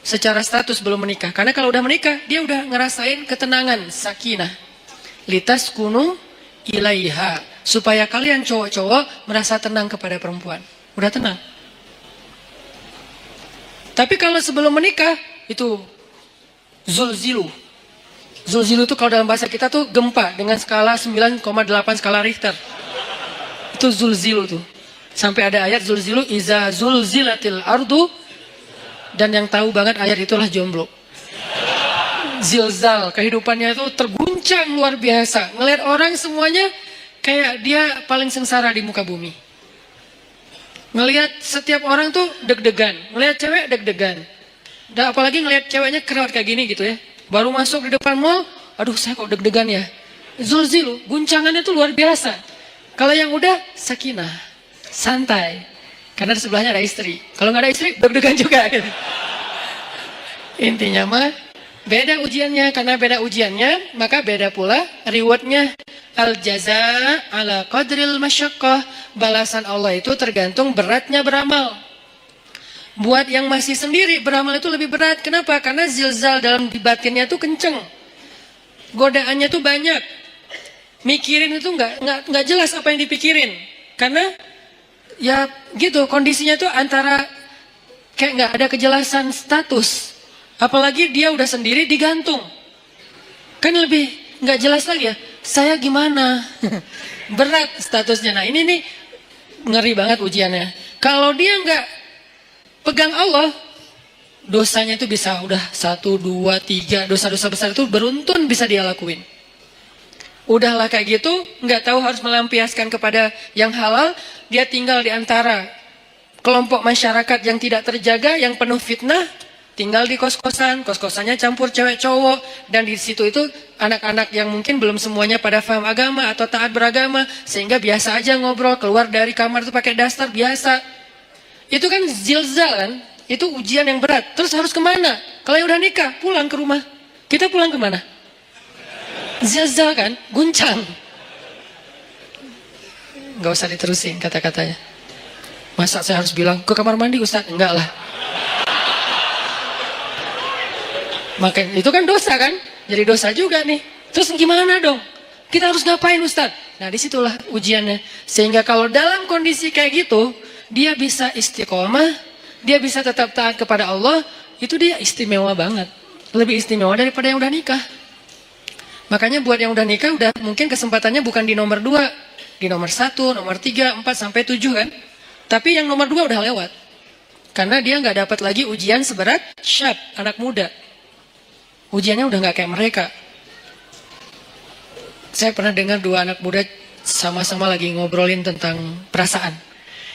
secara status belum menikah. Karena kalau udah menikah, dia udah ngerasain ketenangan, sakinah. Litas kunu ilaiha. Supaya kalian cowok-cowok merasa tenang kepada perempuan. Udah tenang. Tapi kalau sebelum menikah, itu zulzilu. Zulzilu itu kalau dalam bahasa kita tuh gempa dengan skala 9,8 skala Richter. Itu zulzilu tuh. Sampai ada ayat zulzilu iza zulzilatil ardu, dan yang tahu banget ayat itulah jomblo. Zilzal, kehidupannya itu terguncang luar biasa. Ngelihat orang semuanya kayak dia paling sengsara di muka bumi. Ngelihat setiap orang tuh deg-degan, ngelihat cewek deg-degan. Dan apalagi ngelihat ceweknya kerawat kayak gini gitu ya. Baru masuk di depan mall, aduh saya kok deg-degan ya. Zulzilu, guncangannya tuh luar biasa. Kalau yang udah sakinah, santai. Karena di sebelahnya ada istri. Kalau nggak ada istri, deg-degan juga. Gitu. Intinya mah, beda ujiannya. Karena beda ujiannya, maka beda pula rewardnya. Al-jaza ala qadril masyaqqah. Balasan Allah itu tergantung beratnya beramal. Buat yang masih sendiri, beramal itu lebih berat. Kenapa? Karena zilzal dalam batinnya itu kenceng. Godaannya tuh banyak. Mikirin itu nggak jelas apa yang dipikirin. Karena ya gitu, kondisinya tuh antara kayak nggak ada kejelasan status. Apalagi dia udah sendiri digantung. Kan lebih nggak jelas lagi ya. Saya gimana? Berat statusnya. Nah ini nih ngeri banget ujiannya. Kalau dia nggak pegang Allah, dosanya itu bisa udah 1, 2, 3, dosa-dosa besar itu beruntun bisa dia lakuin. Udahlah kayak gitu, nggak tahu harus melampiaskan kepada yang halal, dia tinggal di antara kelompok masyarakat yang tidak terjaga, yang penuh fitnah, tinggal di kos-kosan, kos-kosannya campur cewek cowok, dan di situ itu anak-anak yang mungkin belum semuanya pada paham agama atau taat beragama, sehingga biasa aja ngobrol, keluar dari kamar itu pakai daster biasa. Itu kan zilzal kan, itu ujian yang berat. Terus harus kemana? Kalau udah nikah, pulang ke rumah. Kita pulang kemana? Zilzal kan, guncang. Gak usah diterusin kata-katanya. Masa saya harus bilang, ke kamar mandi Ustaz? Enggak lah. Maka itu kan dosa kan? Jadi dosa juga nih. Terus gimana dong? Kita harus ngapain Ustaz? Nah disitulah ujiannya. Sehingga kalau dalam kondisi kayak gitu, dia bisa istiqomah, dia bisa tetap taat kepada Allah, itu dia istimewa banget. Lebih istimewa daripada yang udah nikah. Makanya buat yang udah nikah, udah mungkin kesempatannya bukan di nomor 2, di nomor 1, nomor 3, 4, sampai 7 kan. Tapi yang nomor 2 udah lewat. Karena dia nggak dapat lagi ujian seberat syab, anak muda. Ujiannya udah nggak kayak mereka. Saya pernah dengar 2 anak muda sama-sama lagi ngobrolin tentang perasaan.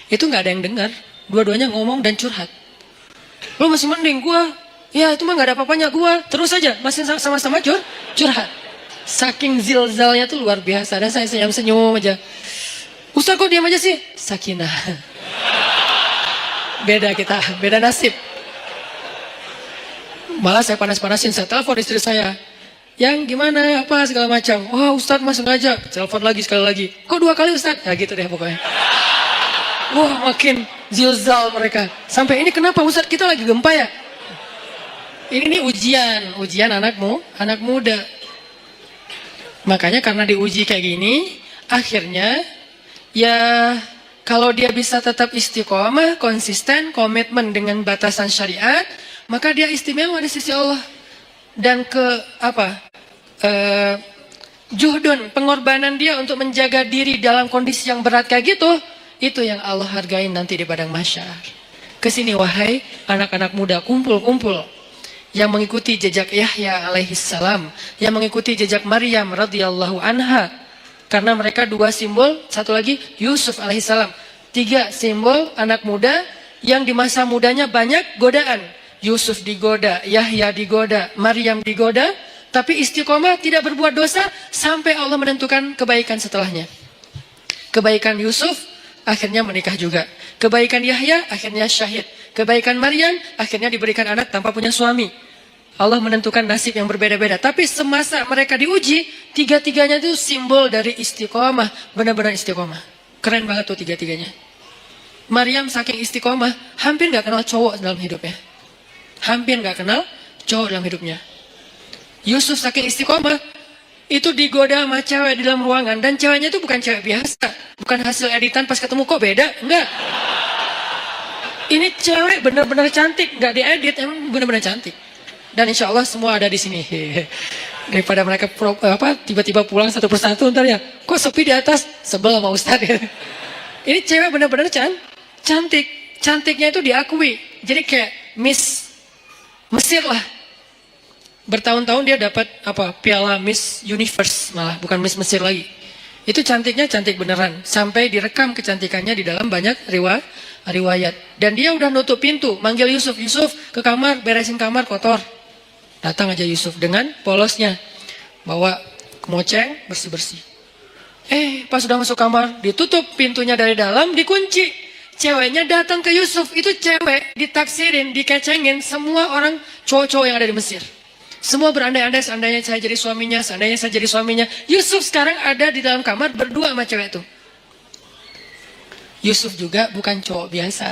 Itu nggak ada yang dengar. Dua-duanya ngomong dan curhat. Lo masih mending gua. Ya itu mah nggak ada apa-apanya gua. Terus aja masih sama-sama curhat. Saking zilzalnya tuh luar biasa. Dan saya senyum-senyum aja. Ustaz kok diam aja sih? Sakinah. Beda kita, beda nasib. Malah saya panas-panasin, saya telepon istri saya. Yang gimana, apa segala macam. Wah Ustaz mas sengaja. Telepon lagi sekali lagi. Kok 2 kali Ustaz? Ya gitu deh pokoknya. Wah makin zilzal mereka. Sampai ini kenapa Ustaz kita lagi gempa ya? Ini ujian anak muda. Makanya karena diuji kayak gini, akhirnya ya kalau dia bisa tetap istiqomah, konsisten, komitmen dengan batasan syariat, maka dia istimewa di sisi Allah. Dan juhdun, pengorbanan dia untuk menjaga diri dalam kondisi yang berat kayak gitu, itu yang Allah hargain nanti di padang mahsyar. Kesini wahai anak-anak muda, kumpul-kumpul. Yang mengikuti jejak Yahya alaihissalam, yang mengikuti jejak Maryam radhiyallahu anha. Karena mereka 2 simbol, satu lagi Yusuf alaihissalam. 3 simbol anak muda yang di masa mudanya banyak godaan. Yusuf digoda, Yahya digoda, Maryam digoda, tapi istiqomah tidak berbuat dosa sampai Allah menentukan kebaikan setelahnya. Kebaikan Yusuf akhirnya menikah juga. Kebaikan Yahya akhirnya syahid. Kebaikan Maryam akhirnya diberikan anak tanpa punya suami. Allah menentukan nasib yang berbeda-beda. Tapi semasa mereka diuji, 3-tiganya itu simbol dari istiqomah. Benar-benar istiqomah. Keren banget tuh 3-tiganya. Maryam saking istiqomah, hampir nggak kenal cowok dalam hidupnya. Hampir nggak kenal cowok dalam hidupnya. Yusuf saking istiqomah, itu digoda sama cewek di dalam ruangan. Dan ceweknya itu bukan cewek biasa. Bukan hasil editan pas ketemu kok beda. Enggak. Ini cewek benar-benar cantik. Nggak diedit, emang benar-benar cantik. Dan insya Allah semua ada di sini. Daripada mereka tiba-tiba pulang satu persatu ntar ya. Kok sepi di atas? Sebel sama Ustadz. Ini cewek benar-benar cantik. Cantiknya itu diakui. Jadi kayak Miss Mesir lah. Bertahun-tahun dia dapat piala Miss Universe, malah bukan Miss Mesir lagi. Itu cantiknya cantik beneran. Sampai direkam kecantikannya di dalam banyak riwayat. Dan dia udah nutup pintu, manggil Yusuf, Yusuf ke kamar, beresin kamar kotor. Datang aja Yusuf dengan polosnya, bawa kemoceng, bersih-bersih. Pas sudah masuk kamar, ditutup pintunya dari dalam, dikunci. Ceweknya datang ke Yusuf, itu cewek ditaksirin, dikecengin semua orang cowok-cowok yang ada di Mesir. Semua berandai-andai, seandainya saya jadi suaminya, seandainya saya jadi suaminya. Yusuf sekarang ada di dalam kamar berdua sama cewek itu. Yusuf juga bukan cowok biasa.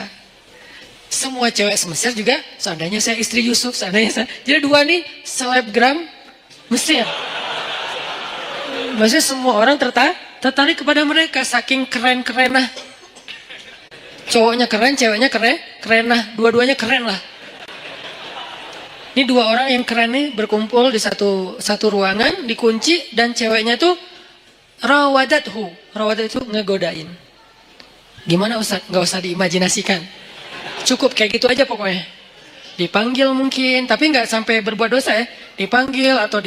Semua cewek Mesir juga, seandainya saya istri Yusuf, seandainya saya. Jadi dua nih selebgram Mesir. Maksudnya semua orang tertarik kepada mereka, saking keren-kerenah. Cowoknya keren, ceweknya keren lah. Dua-duanya keren lah. Ini dua orang yang keren nih berkumpul di satu ruangan, dikunci, dan ceweknya tuh rawadathu. Rawadat itu ngegodain. Gimana Ustaz? Nggak usah diimajinasikan. Cukup kayak gitu aja pokoknya. Dipanggil mungkin, tapi nggak sampai berbuat dosa ya. Dipanggil atau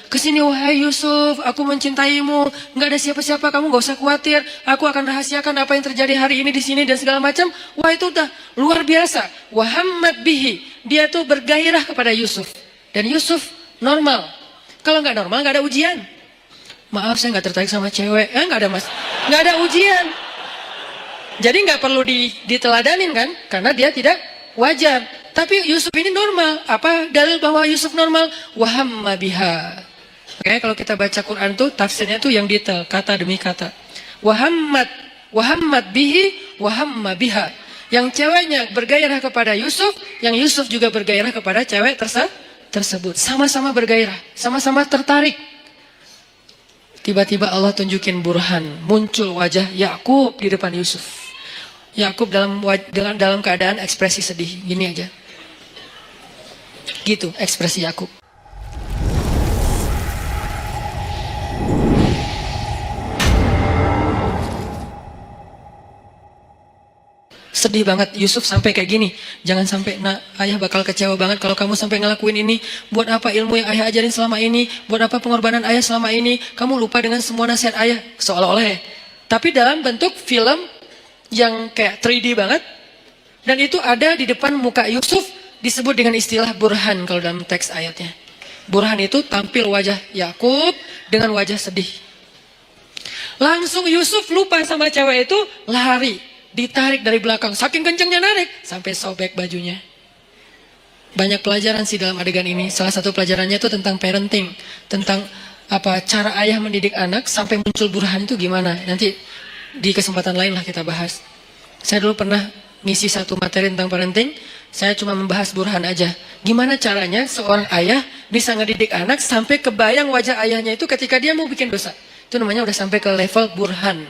kesini wahai Yusuf, aku mencintaimu. Nggak ada siapa-siapa, kamu nggak usah khawatir. Aku akan rahasiakan apa yang terjadi hari ini di sini dan segala macam. Wah itu udah luar biasa. Wahammad bihi, dia tuh bergairah kepada Yusuf. Dan Yusuf normal. Kalau nggak normal nggak ada ujian. Maaf saya nggak tertarik sama cewek. Nggak ada mas, nggak ada ujian. Jadi nggak perlu diteladanin kan? Karena dia tidak wajar. Tapi Yusuf ini normal. Apa dalil bahwa Yusuf normal? Wahamma biha. Oke, kalau kita baca Quran tuh tafsirnya tuh yang detail, kata demi kata. Wahammat bihi, wahamma biha. Yang ceweknya bergairah kepada Yusuf, yang Yusuf juga bergairah kepada cewek tersebut. Sama-sama bergairah, sama-sama tertarik. Tiba-tiba Allah tunjukin burhan, muncul wajah Yakub di depan Yusuf. Yakub dalam keadaan ekspresi sedih, gini aja. Gitu ekspresi Yakub. Sedih banget Yusuf sampai kayak gini. Jangan sampai ayah bakal kecewa banget kalau kamu sampai ngelakuin ini. Buat apa ilmu yang ayah ajarin selama ini? Buat apa pengorbanan ayah selama ini? Kamu lupa dengan semua nasihat ayah. Seolah-olah ya. Tapi dalam bentuk film yang kayak 3D banget. Dan itu ada di depan muka Yusuf, disebut dengan istilah burhan kalau dalam teks ayatnya. Burhan itu tampil wajah Yakub dengan wajah sedih. Langsung Yusuf lupa sama cewek itu, lari, ditarik dari belakang, saking kencengnya narik sampai sobek bajunya. Banyak pelajaran sih dalam adegan ini. Salah satu pelajarannya itu tentang parenting, tentang cara ayah mendidik anak sampai muncul burhan itu gimana. Nanti di kesempatan lain lah kita bahas. Saya dulu pernah ngisi satu materi tentang parenting. Saya cuma membahas burhan aja. Gimana caranya seorang ayah bisa ngedidik anak sampai kebayang wajah ayahnya itu ketika dia mau bikin dosa. Itu namanya udah sampai ke level burhan.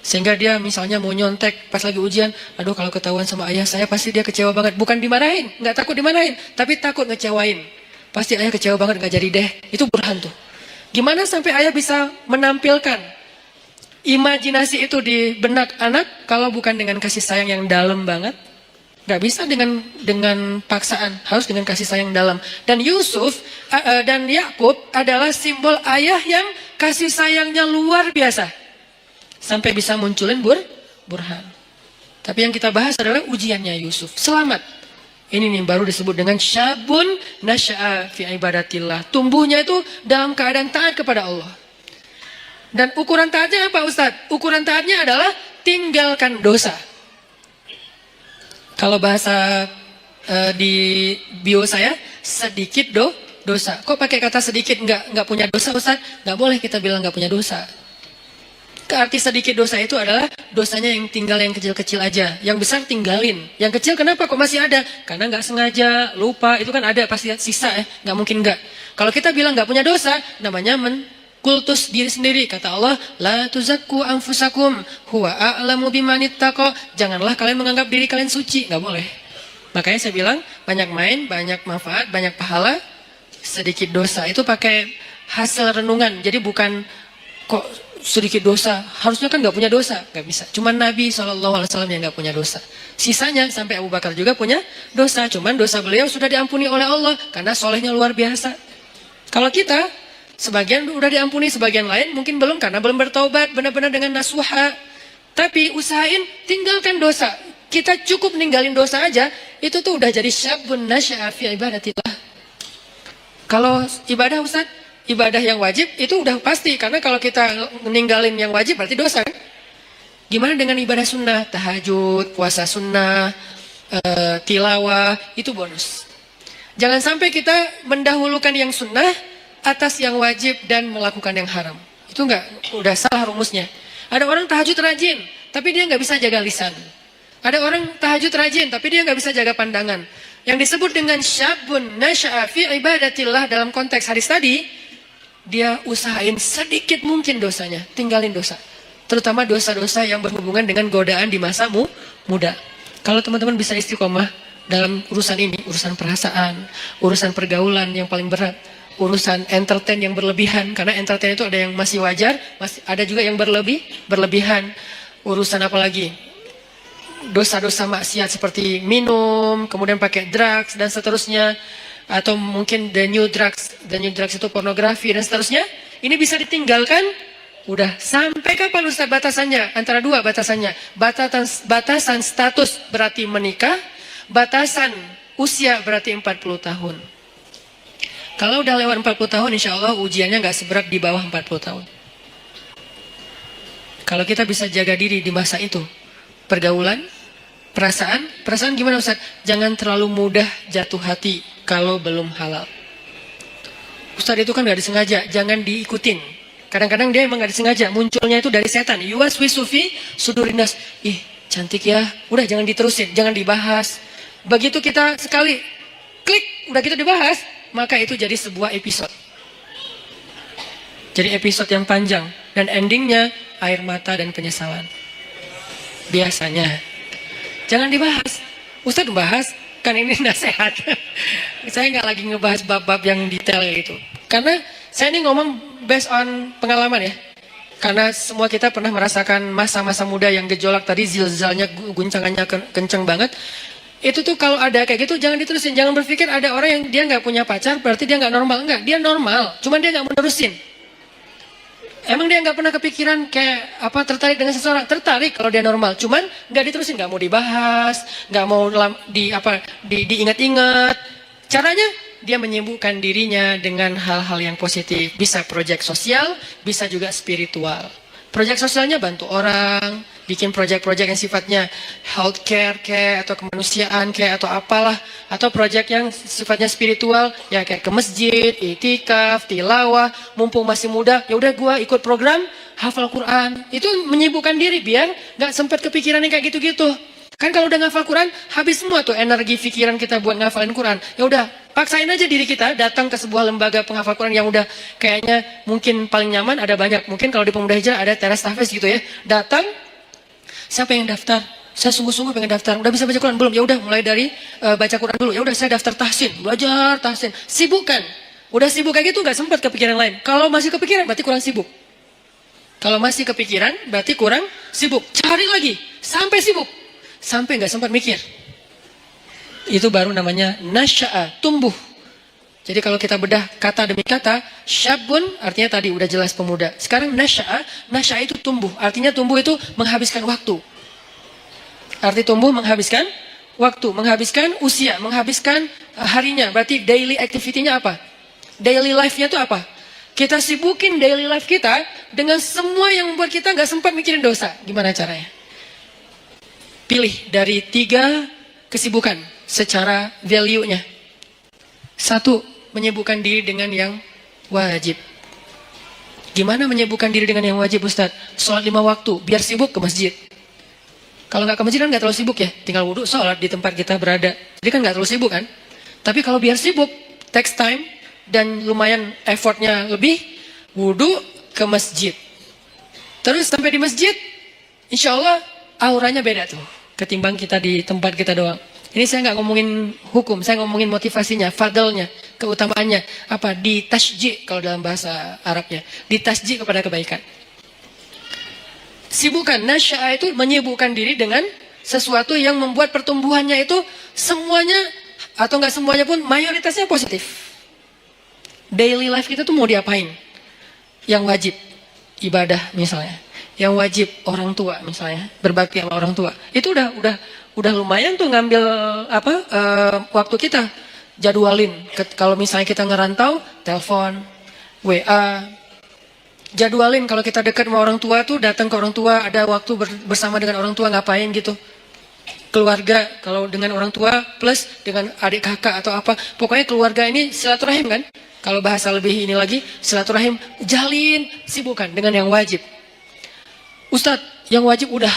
Sehingga dia misalnya mau nyontek pas lagi ujian. Aduh kalau ketahuan sama ayah saya pasti dia kecewa banget. Bukan dimarahin, nggak takut dimarahin. Tapi takut ngecewain. Pasti ayah kecewa banget nggak jadi deh. Itu burhan tuh. Gimana sampai ayah bisa menampilkan imajinasi itu di benak anak kalau bukan dengan kasih sayang yang dalam banget. Gak bisa dengan paksaan, harus dengan kasih sayang dalam. Dan Yusuf dan Yakub adalah simbol ayah yang kasih sayangnya luar biasa. Sampai bisa munculin burhan. Tapi yang kita bahas adalah ujiannya Yusuf. Selamat. Ini nih baru disebut dengan syabun nasya'a fi ibadatillah. Tumbuhnya itu dalam keadaan taat kepada Allah. Dan ukuran taatnya apa Ustadz? Ukuran taatnya adalah tinggalkan dosa. Kalau bahasa di bio saya, sedikit dosa. Kok pakai kata sedikit nggak punya dosa Ustadz? Nggak boleh kita bilang nggak punya dosa. arti sedikit dosa itu adalah dosanya yang tinggal yang kecil-kecil aja. Yang besar tinggalin. Yang kecil kenapa kok masih ada? Karena nggak sengaja, lupa. Itu kan ada pasti sisa ya. Nggak mungkin nggak. Kalau kita bilang nggak punya dosa, namanya kultus diri sendiri. Kata Allah, la tuzakku anfusakum huwa a'lamu bimanittaqo. Janganlah kalian menganggap diri kalian suci. Nggak boleh. Makanya saya bilang, banyak main, banyak manfaat, banyak pahala, sedikit dosa. Itu pakai hasil renungan. Jadi bukan kok sedikit dosa. Harusnya kan nggak punya dosa. Nggak bisa. Cuma Nabi SAW yang nggak punya dosa. Sisanya sampai Abu Bakar juga punya dosa. Cuman dosa beliau sudah diampuni oleh Allah. Karena solehnya luar biasa. Kalau kita, sebagian udah diampuni, sebagian lain mungkin belum karena belum bertaubat benar-benar dengan nasuha. Tapi usahain tinggalkan dosa. Kita cukup ninggalin dosa aja, itu tuh udah jadi syabun nasya'a fi ibadatillah. Kalau ibadah Ustaz, ibadah yang wajib itu udah pasti. Karena kalau kita ninggalin yang wajib berarti dosa kan? Gimana dengan ibadah sunnah? Tahajud, puasa sunnah, tilawah, itu bonus. Jangan sampai kita mendahulukan yang sunnah atas yang wajib dan melakukan yang haram. Itu udah salah rumusnya. Ada orang tahajud rajin, tapi dia nggak bisa jaga lisan. Ada orang tahajud rajin, tapi dia nggak bisa jaga pandangan. Yang disebut dengan syabun nasya'a fi ibadatillah dalam konteks hadis tadi, dia usahain sedikit mungkin dosanya, tinggalin dosa. Terutama dosa-dosa yang berhubungan dengan godaan di masa muda. Kalau teman-teman bisa istiqomah dalam urusan ini, urusan perasaan, urusan pergaulan yang paling berat, urusan entertain yang berlebihan, karena entertain itu ada yang masih wajar, ada juga yang berlebihan. Urusan apa lagi? Dosa-dosa maksiat seperti minum, kemudian pakai drugs dan seterusnya, atau mungkin the new drugs itu pornografi dan seterusnya. Ini bisa ditinggalkan. Udah sampai kapan Ustaz batasannya? Antara dua batasannya. Batasan status berarti menikah, batasan usia berarti 40 tahun. Kalau udah lewat 40 tahun, insya Allah ujiannya nggak seberat di bawah 40 tahun. Kalau kita bisa jaga diri di masa itu, pergaulan, perasaan gimana Ustaz? Jangan terlalu mudah jatuh hati kalau belum halal. Ustaz itu kan nggak disengaja, jangan diikutin. Kadang-kadang dia emang nggak disengaja, munculnya itu dari setan. Yuwaswisu fi sudurinas. Ih, cantik ya. Udah jangan diterusin, jangan dibahas. Begitu kita sekali klik, udah gitu dibahas, maka itu jadi sebuah episode. Jadi episode yang panjang dan endingnya air mata dan penyesalan. Biasanya. Jangan dibahas. Ustaz bahas, kan ini nasihat. Saya nggak lagi ngebahas bab-bab yang detail gitu. Karena saya ini ngomong based on pengalaman ya. Karena semua kita pernah merasakan masa-masa muda yang gejolak tadi, zilzalnya, guncangannya kenceng banget. Itu tuh kalau ada kayak gitu jangan diterusin. Jangan berpikir ada orang yang dia nggak punya pacar berarti dia nggak normal. Enggak, dia normal. Cuman dia nggak menerusin. Emang dia nggak pernah kepikiran kayak tertarik dengan seseorang? Tertarik kalau dia normal, cuman nggak diterusin, nggak mau dibahas, nggak mau diingat-ingat. Caranya dia menyibukkan dirinya dengan hal-hal yang positif. Bisa proyek sosial, bisa juga spiritual. Proyek sosialnya bantu orang, bikin proyek-proyek yang sifatnya healthcare kayak atau kemanusiaan kayak atau apalah, atau proyek yang sifatnya spiritual ya kayak ke masjid, itikaf, tilawah, mumpung masih muda, ya udah gua ikut program hafal Quran. Itu menyibukkan diri biar nggak sempat kepikiran yang kayak gitu-gitu. Kan kalau udah ngafal Quran, habis semua tuh energi pikiran kita buat ngafalin Quran. Ya udah, paksain aja diri kita datang ke sebuah lembaga penghafal Quran yang udah kayaknya mungkin paling nyaman, ada banyak. Mungkin kalau di Pemuda Hijrah ada teras tahfiz gitu ya. Datang, saya pengen daftar. Saya sungguh-sungguh pengen daftar. Udah bisa baca Quran belum? Ya udah, mulai dari baca Quran dulu. Ya udah, saya daftar tahsin, belajar tahsin. Sibukkan. Udah sibuk kayak gitu nggak sempat kepikiran lain. Kalau masih kepikiran berarti kurang sibuk. Kalau masih kepikiran berarti kurang sibuk. Cari lagi sampai sibuk. Sampai nggak sempat mikir. Itu baru namanya nasya'a, tumbuh. Jadi kalau kita bedah kata demi kata, syabun artinya tadi udah jelas pemuda. Sekarang nasya'a itu tumbuh. Artinya tumbuh itu menghabiskan waktu. Arti tumbuh menghabiskan waktu, menghabiskan usia, menghabiskan harinya. Berarti daily activity-nya apa? Daily life-nya itu apa? Kita sibukin daily life kita dengan semua yang membuat kita nggak sempat mikirin dosa. Gimana caranya? Pilih dari 3 kesibukan secara value-nya. 1, menyibukkan diri dengan yang wajib. Gimana menyibukkan diri dengan yang wajib Ustadz? Sholat 5 waktu, biar sibuk ke masjid. Kalau nggak ke masjid kan nggak terlalu sibuk ya, tinggal wudhu sholat di tempat kita berada. Jadi kan nggak terlalu sibuk kan. Tapi kalau biar sibuk, takes time, dan lumayan effortnya lebih, wudhu ke masjid. Terus sampai di masjid, insya Allah auranya beda tuh, ketimbang kita di tempat kita doang. Ini saya nggak ngomongin hukum, saya ngomongin motivasinya, fadlnya, keutamaannya. Apa? Ditasji' kalau dalam bahasa Arabnya. Ditasji' kepada kebaikan. Sibukkan, nasya'a itu menyibukkan diri dengan sesuatu yang membuat pertumbuhannya itu semuanya, atau nggak semuanya pun, mayoritasnya positif. Daily life kita tuh mau diapain? Yang wajib, ibadah misalnya. Yang wajib orang tua misalnya, berbakti sama orang tua. Itu udah lumayan tuh ngambil waktu kita. Jadwalin. Kalau misalnya kita ngerantau, telepon, WA. Jadwalin kalau kita dekat sama orang tua tuh, datang ke orang tua, ada waktu bersama dengan orang tua, ngapain gitu. Keluarga, kalau dengan orang tua plus dengan adik kakak atau apa. Pokoknya keluarga ini silaturahim kan. Kalau bahasa lebih ini lagi, silaturahim, jalin, sibukkan dengan yang wajib. Ustadz, yang wajib udah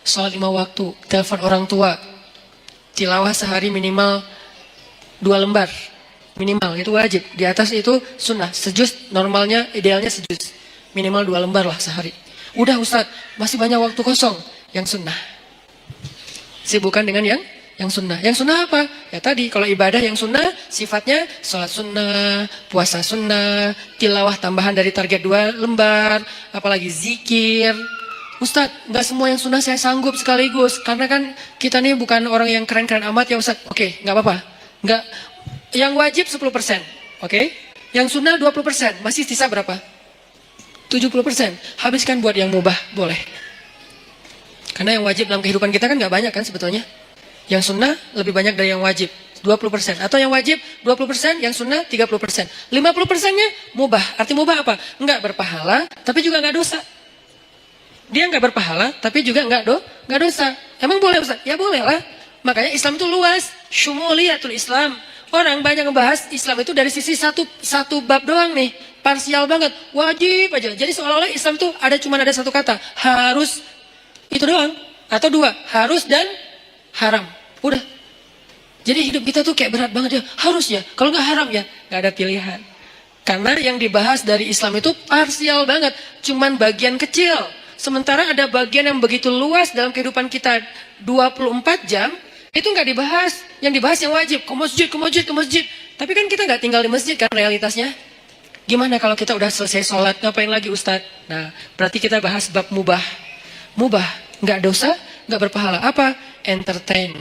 sholat 5 waktu, telepon orang tua, tilawah sehari minimal 2 lembar, minimal itu wajib. Di atas itu sunnah, sejuz normalnya, idealnya sejuz, minimal 2 lembar lah sehari. Udah Ustadz, masih banyak waktu kosong, yang sunnah. Sibukkan dengan yang sunnah. Yang sunnah apa? Ya tadi, kalau ibadah yang sunnah, sifatnya sholat sunnah, puasa sunnah, tilawah tambahan dari target 2 lembar, apalagi zikir. Ustadz, nggak semua yang sunnah saya sanggup sekaligus. Karena kan kita nih bukan orang yang keren-keren amat ya Ustadz. Oke, nggak apa-apa. Nggak, yang wajib 10%. Oke? Yang sunnah 20%. Masih sisa berapa? 70%. Habiskan buat yang mubah, boleh. Karena yang wajib dalam kehidupan kita kan nggak banyak kan sebetulnya. Yang sunnah lebih banyak dari yang wajib. 20%. Atau yang wajib 20%, yang sunnah 30%. 50%-nya mubah. Arti mubah apa? Nggak berpahala, tapi juga nggak dosa. Dia nggak berpahala, tapi juga nggak dosa. Emang boleh Ustaz? Ya boleh lah. Makanya Islam itu luas. Syumuliyatul Islam. Orang banyak ngebahas Islam itu dari sisi satu bab doang nih. Parsial banget. Wajib aja. Jadi seolah-olah Islam itu cuma ada satu kata. Harus. Itu doang. Atau 2. Harus dan haram. Udah. Jadi hidup kita tuh kayak berat banget ya. Harus ya. Kalau nggak haram ya. Nggak ada pilihan. Karena yang dibahas dari Islam itu parsial banget. Cuman bagian kecil. Sementara ada bagian yang begitu luas dalam kehidupan kita 24 jam, itu nggak dibahas. Yang dibahas yang wajib, ke masjid, ke masjid, ke masjid. Tapi kan kita nggak tinggal di masjid kan realitasnya. Gimana kalau kita udah selesai sholat, ngapain lagi Ustadz? Nah, berarti kita bahas bab mubah. Mubah, nggak dosa, nggak berpahala. Apa? Entertain.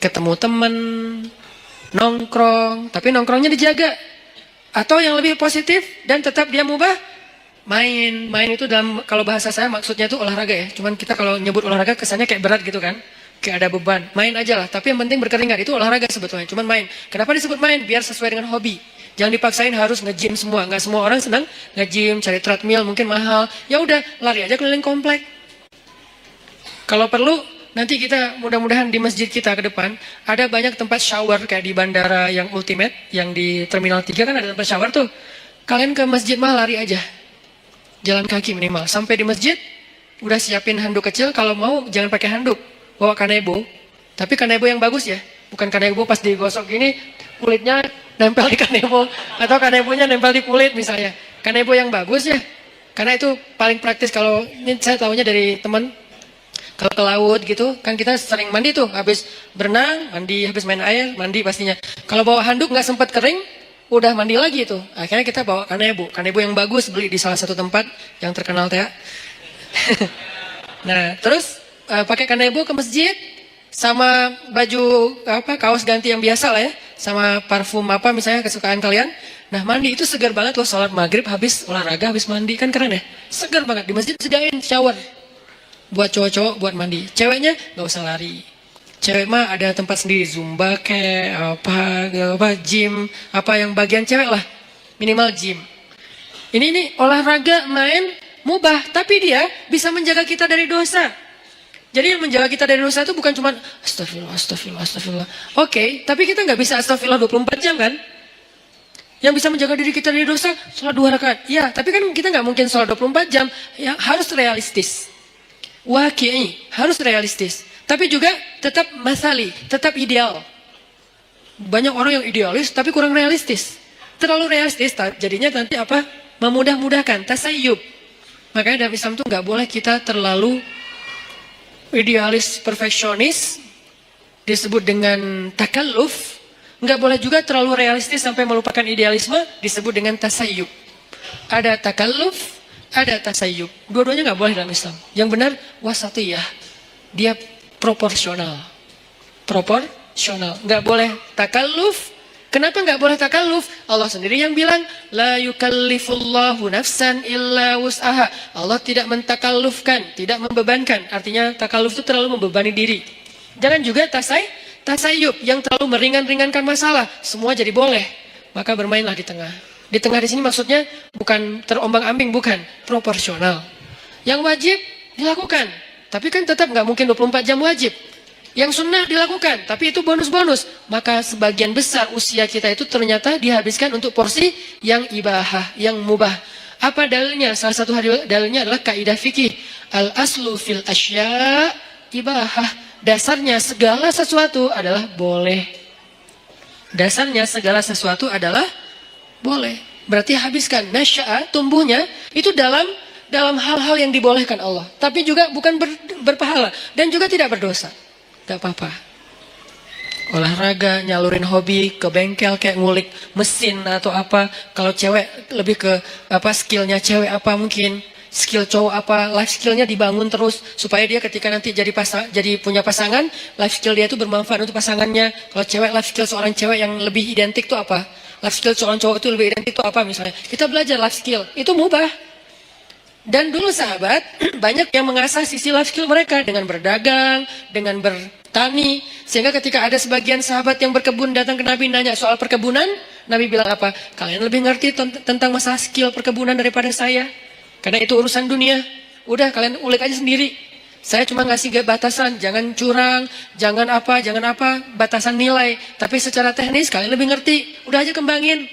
Ketemu temen, nongkrong, tapi nongkrongnya dijaga. Atau yang lebih positif dan tetap dia mubah, main itu dalam, kalau bahasa saya maksudnya itu olahraga ya. Cuman kita kalau nyebut olahraga kesannya kayak berat gitu kan. Kayak ada beban. Main aja lah, tapi yang penting berkeringat. Itu olahraga sebetulnya, cuman main. Kenapa disebut main? Biar sesuai dengan hobi. Jangan dipaksain harus nge-gym semua. Nggak semua orang senang nge-gym, cari treadmill mungkin mahal. Ya udah, lari aja keliling komplek. Kalau perlu, nanti kita mudah-mudahan di masjid kita ke depan ada banyak tempat shower kayak di bandara yang ultimate, yang di Terminal 3 kan ada tempat shower tuh. Kalian ke masjid mah lari aja. Jalan kaki minimal. Sampai di masjid, udah siapin handuk kecil. Kalau mau, jangan pakai handuk. Bawa kanebo. Tapi kanebo yang bagus ya. Bukan kanebo pas digosok gini, kulitnya nempel di kanebo. Atau kanebonya nempel di kulit misalnya. Kanebo yang bagus ya. Karena itu paling praktis. Kalau ini saya tahunya dari teman. Kalau ke laut gitu, kan kita sering mandi tuh. Habis berenang, mandi. Habis main air, mandi pastinya. Kalau bawa handuk nggak sempat kering, udah mandi lagi tuh. Akhirnya kita bawa kanebo. Kanebo yang bagus beli di salah satu tempat yang terkenal teh. Nah, terus pakai kanebo ke masjid sama baju kaos ganti yang biasa lah ya, sama parfum apa misalnya kesukaan kalian. Nah, mandi itu segar banget loh, sholat maghrib habis olahraga, habis mandi kan keren ya. Segar banget. Di masjid sediain shower. Buat cowok-cowok buat mandi. Ceweknya nggak usah lari. Cewek mah ada tempat sendiri, zumba kayak apa gym, apa yang bagian cewek lah, minimal gym. Ini olahraga main mubah, tapi dia bisa menjaga kita dari dosa. Jadi yang menjaga kita dari dosa itu bukan cuma astagfirullah. Oke, tapi kita nggak bisa astagfirullah 24 jam kan? Yang bisa menjaga diri kita dari dosa, sholat 2 rakaat. Ya, tapi kan kita nggak mungkin sholat 24 jam. Ya, harus realistis. Waqi'i, harus realistis. Tapi juga tetap masali, tetap ideal. Banyak orang yang idealis tapi kurang realistis. Terlalu realistis, jadinya nanti apa? Memudah-mudahkan, tasayyub. Makanya dalam Islam itu nggak boleh kita terlalu idealis, perfeksionis, disebut dengan takalluf. Nggak boleh juga terlalu realistis sampai melupakan idealisme, disebut dengan tasayyub. Ada takalluf, ada tasayyub. Dua-duanya nggak boleh dalam Islam. Yang benar wasatiyah, dia proporsional. Proporsional. Nggak boleh takalluf. Kenapa nggak boleh takalluf? Allah sendiri yang bilang, la yukallifullahu nafsan illa wus'aha. Allah tidak mentakallufkan, tidak membebankan. Artinya takalluf itu terlalu membebani diri. Jangan juga tasayyub yang terlalu meringan-ringankan masalah. Semua jadi boleh. Maka bermainlah di tengah. Di tengah di sini maksudnya bukan terombang-ambing, bukan. Proporsional. Yang wajib dilakukan. Tapi kan tetap nggak mungkin 24 jam wajib. Yang sunnah dilakukan, tapi itu bonus-bonus. Maka sebagian besar usia kita itu ternyata dihabiskan untuk porsi yang ibahah, yang mubah. Apa dalilnya? Salah satu dalilnya adalah kaidah fikih. Al-aslu fil asya' ibahah. Dasarnya segala sesuatu adalah boleh. Dasarnya segala sesuatu adalah boleh. Berarti habiskan. Nasya'a, tumbuhnya, itu dalam hal-hal yang dibolehkan Allah. Tapi juga bukan berpahala. Dan juga tidak berdosa. Gak apa-apa. Olahraga, nyalurin hobi, ke bengkel kayak ngulik mesin atau apa. Kalau cewek lebih ke apa skillnya cewek apa mungkin. Skill cowok apa, life skillnya dibangun terus. Supaya dia ketika nanti jadi punya pasangan, life skill dia itu bermanfaat untuk pasangannya. Kalau cewek, life skill seorang cewek yang lebih identik itu apa? Life skill seorang cowok itu lebih identik itu apa misalnya? Kita belajar life skill, itu mubah. Dan dulu sahabat, banyak yang mengasah sisi life skill mereka dengan berdagang, dengan bertani. Sehingga ketika ada sebagian sahabat yang berkebun datang ke Nabi nanya soal perkebunan, Nabi bilang apa? Kalian lebih ngerti tentang masalah skill perkebunan daripada saya. Karena itu urusan dunia. Udah kalian ulik aja sendiri. Saya cuma ngasih batasan, jangan curang, jangan apa, batasan nilai. Tapi secara teknis kalian lebih ngerti. Udah aja kembangin.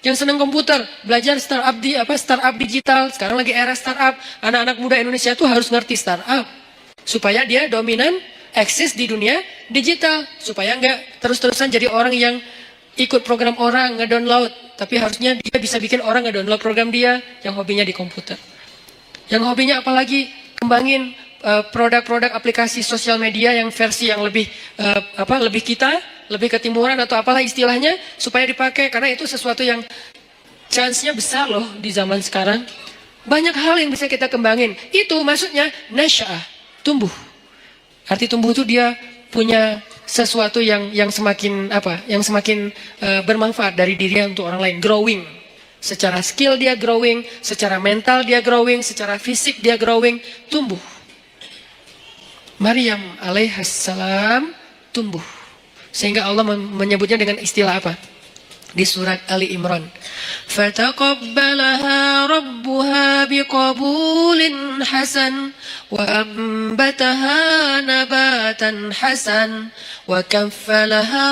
Yang senang komputer, belajar startup digital. Sekarang lagi era startup. Anak-anak muda Indonesia tuh harus ngerti startup. Supaya dia dominan, eksis di dunia digital. Supaya nggak terus-terusan jadi orang yang ikut program orang, ngedownload. Tapi harusnya dia bisa bikin orang ngedownload program dia yang hobinya di komputer. Yang hobinya apalagi kembangin produk-produk aplikasi sosial media yang versi yang lebih lebih lebih ketimuran atau apalah istilahnya supaya dipakai karena itu sesuatu yang chance-nya besar loh di zaman sekarang. Banyak hal yang bisa kita kembangin. Itu maksudnya nasya'ah, tumbuh. Arti tumbuh itu dia punya sesuatu yang semakin bermanfaat dari dirinya untuk orang lain, growing. Secara skill dia growing, secara mental dia growing, secara fisik dia growing, tumbuh. Maryam alaihissalam tumbuh. Sehingga Allah menyebutnya dengan istilah apa? Di surat Ali Imran. Fataqabbalaha rabbuha biqabulin hasan wa ambataha nabatan hasan wa kaffalaha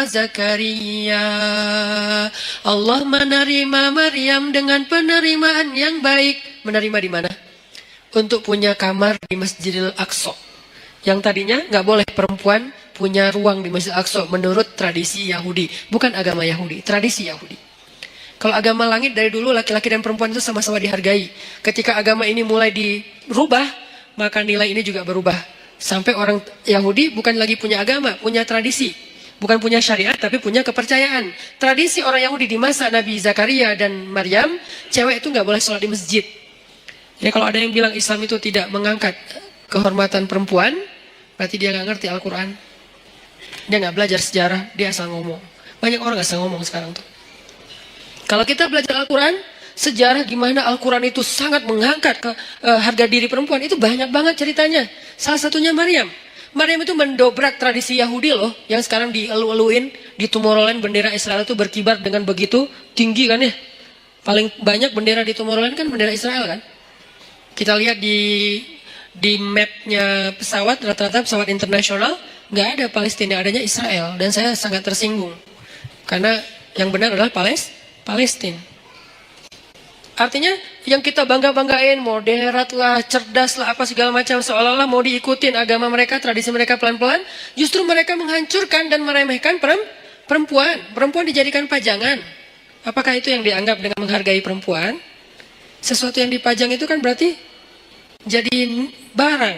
Zakaria. Allah menerima Maryam dengan penerimaan yang baik. Menerima di mana? Untuk punya kamar di Masjidil Aqsa. Yang tadinya nggak boleh perempuan punya ruang di Masjid Al-Aqsa menurut tradisi Yahudi. Bukan agama Yahudi, tradisi Yahudi. Kalau agama langit dari dulu laki-laki dan perempuan itu sama-sama dihargai. Ketika agama ini mulai dirubah, maka nilai ini juga berubah. Sampai orang Yahudi bukan lagi punya agama, punya tradisi. Bukan punya syariat, tapi punya kepercayaan. Tradisi orang Yahudi di masa Nabi Zakaria dan Maryam, cewek itu nggak boleh sholat di masjid. Jadi kalau ada yang bilang Islam itu tidak mengangkat kehormatan perempuan, berarti dia nggak ngerti Al-Quran. Dia nggak belajar sejarah, dia asal ngomong. Banyak orang asal ngomong sekarang tuh. Kalau kita belajar Al-Quran, sejarah gimana Al-Quran itu sangat mengangkat harga diri perempuan, itu banyak banget ceritanya. Salah satunya Maryam. Maryam itu mendobrak tradisi Yahudi loh, yang sekarang dielu-eluin, di Tomorrowland bendera Israel itu berkibar dengan begitu tinggi kan ya. Paling banyak bendera di Tomorrowland kan bendera Israel kan. Kita lihat di mapnya pesawat, rata-rata pesawat internasional, nggak ada Palestina, adanya Israel. Dan saya sangat tersinggung. Karena yang benar adalah Palestina. Artinya yang kita bangga-banggain, moderat lah, cerdas lah, apa segala macam, seolah-olah mau diikutin agama mereka, tradisi mereka pelan-pelan, justru mereka menghancurkan dan meremehkan perempuan. Perempuan dijadikan pajangan. Apakah itu yang dianggap dengan menghargai perempuan? Sesuatu yang dipajang itu kan berarti jadi barang.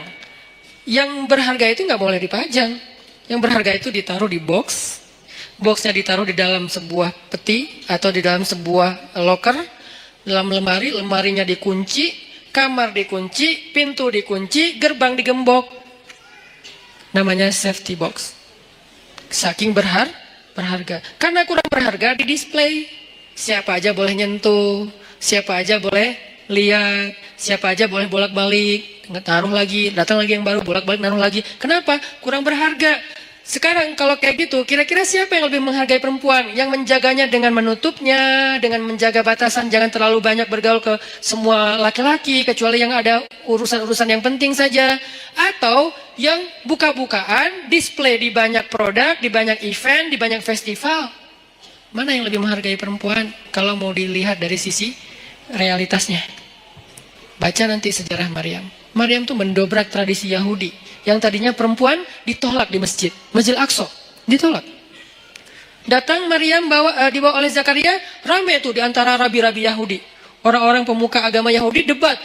Yang berharga itu nggak boleh dipajang. Yang berharga itu ditaruh di box. Boxnya ditaruh di dalam sebuah peti atau di dalam sebuah loker. Dalam lemari, lemarinya dikunci, kamar dikunci, pintu dikunci, gerbang digembok. Namanya safety box. Saking berharga. Karena kurang berharga di display. Siapa aja boleh nyentuh, siapa aja boleh lihat, siapa aja boleh bolak-balik, taruh lagi, datang lagi yang baru, bolak-balik naruh lagi. Kenapa? Kurang berharga. Sekarang kalau kayak gitu, kira-kira siapa yang lebih menghargai perempuan? Yang menjaganya dengan menutupnya, dengan menjaga batasan, jangan terlalu banyak bergaul ke semua laki-laki, kecuali yang ada urusan-urusan yang penting saja. Atau yang buka-bukaan, display di banyak produk, di banyak event, di banyak festival. Mana yang lebih menghargai perempuan? Kalau mau dilihat dari sisi realitasnya. Baca nanti sejarah Maryam. Maryam tuh mendobrak tradisi Yahudi. Yang tadinya perempuan ditolak di masjid. Masjid Al-Aqsa. Ditolak. Datang Maryam dibawa oleh Zakaria. Ramai tuh di antara rabi-rabi Yahudi. Orang-orang pemuka agama Yahudi debat.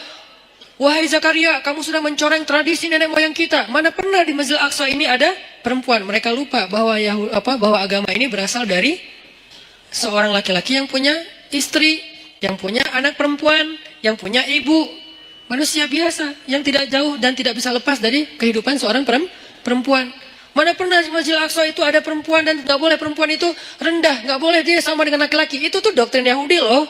Wahai Zakaria, kamu sudah mencoreng tradisi nenek moyang kita. Mana pernah di Masjid Al-Aqsa ini ada perempuan. Mereka lupa bahwa agama ini berasal dari seorang laki-laki yang punya istri. Yang punya anak perempuan. Yang punya ibu. Manusia biasa yang tidak jauh dan tidak bisa lepas dari kehidupan seorang perempuan. Mana pernah di Masjid Al-Aqsa itu ada perempuan dan nggak boleh perempuan itu rendah, nggak boleh dia sama dengan laki-laki. Itu tuh doktrin Yahudi loh.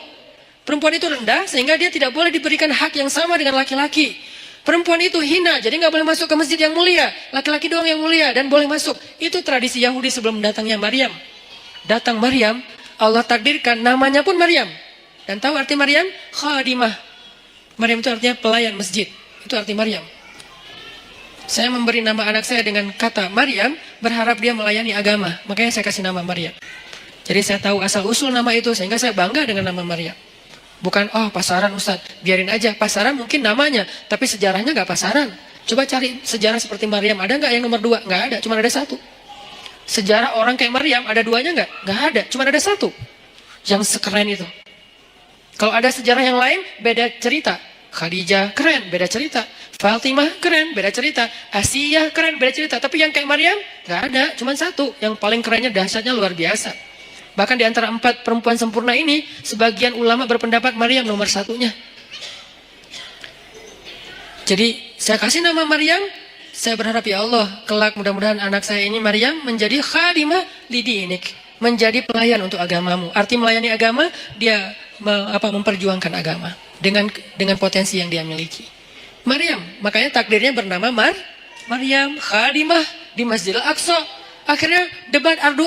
Perempuan itu rendah sehingga dia tidak boleh diberikan hak yang sama dengan laki-laki. Perempuan itu hina, jadi nggak boleh masuk ke masjid yang mulia. Laki-laki doang yang mulia dan boleh masuk. Itu tradisi Yahudi sebelum datangnya Maryam. Datang Maryam, Allah takdirkan namanya pun Maryam. Dan tahu arti Maryam? Khadimah. Maryam itu artinya pelayan masjid. Itu arti Maryam. Saya memberi nama anak saya dengan kata Maryam, berharap dia melayani agama. Makanya saya kasih nama Maryam. Jadi saya tahu asal-usul nama itu, sehingga saya bangga dengan nama Maryam. Bukan, pasaran Ustaz, biarin aja. Pasaran mungkin namanya, tapi sejarahnya nggak pasaran. Coba cari sejarah seperti Maryam, ada nggak yang nomor 2? Nggak ada, cuma ada 1. Sejarah orang kayak Maryam, ada 2-nya nggak? Nggak ada, cuma ada 1. Yang sekeren itu. Kalau ada sejarah yang lain, beda cerita. Khadijah keren, beda cerita. Fatimah keren, beda cerita. Asiyah keren, beda cerita. Tapi yang kayak Maryam, nggak ada, cuma 1. Yang paling kerennya, dahsyatnya luar biasa. Bahkan di antara 4 perempuan sempurna ini, sebagian ulama berpendapat Maryam nomor 1-nya. Jadi saya kasih nama Maryam. Saya berharap ya Allah, kelak mudah-mudahan anak saya ini Maryam menjadi khadimah lidinik, menjadi pelayan untuk agamamu. Arti melayani agama, dia memperjuangkan agama dengan potensi yang dia miliki. Maryam, makanya takdirnya bernama Maryam khadimah di Masjid Al-Aqsa. Akhirnya debat adu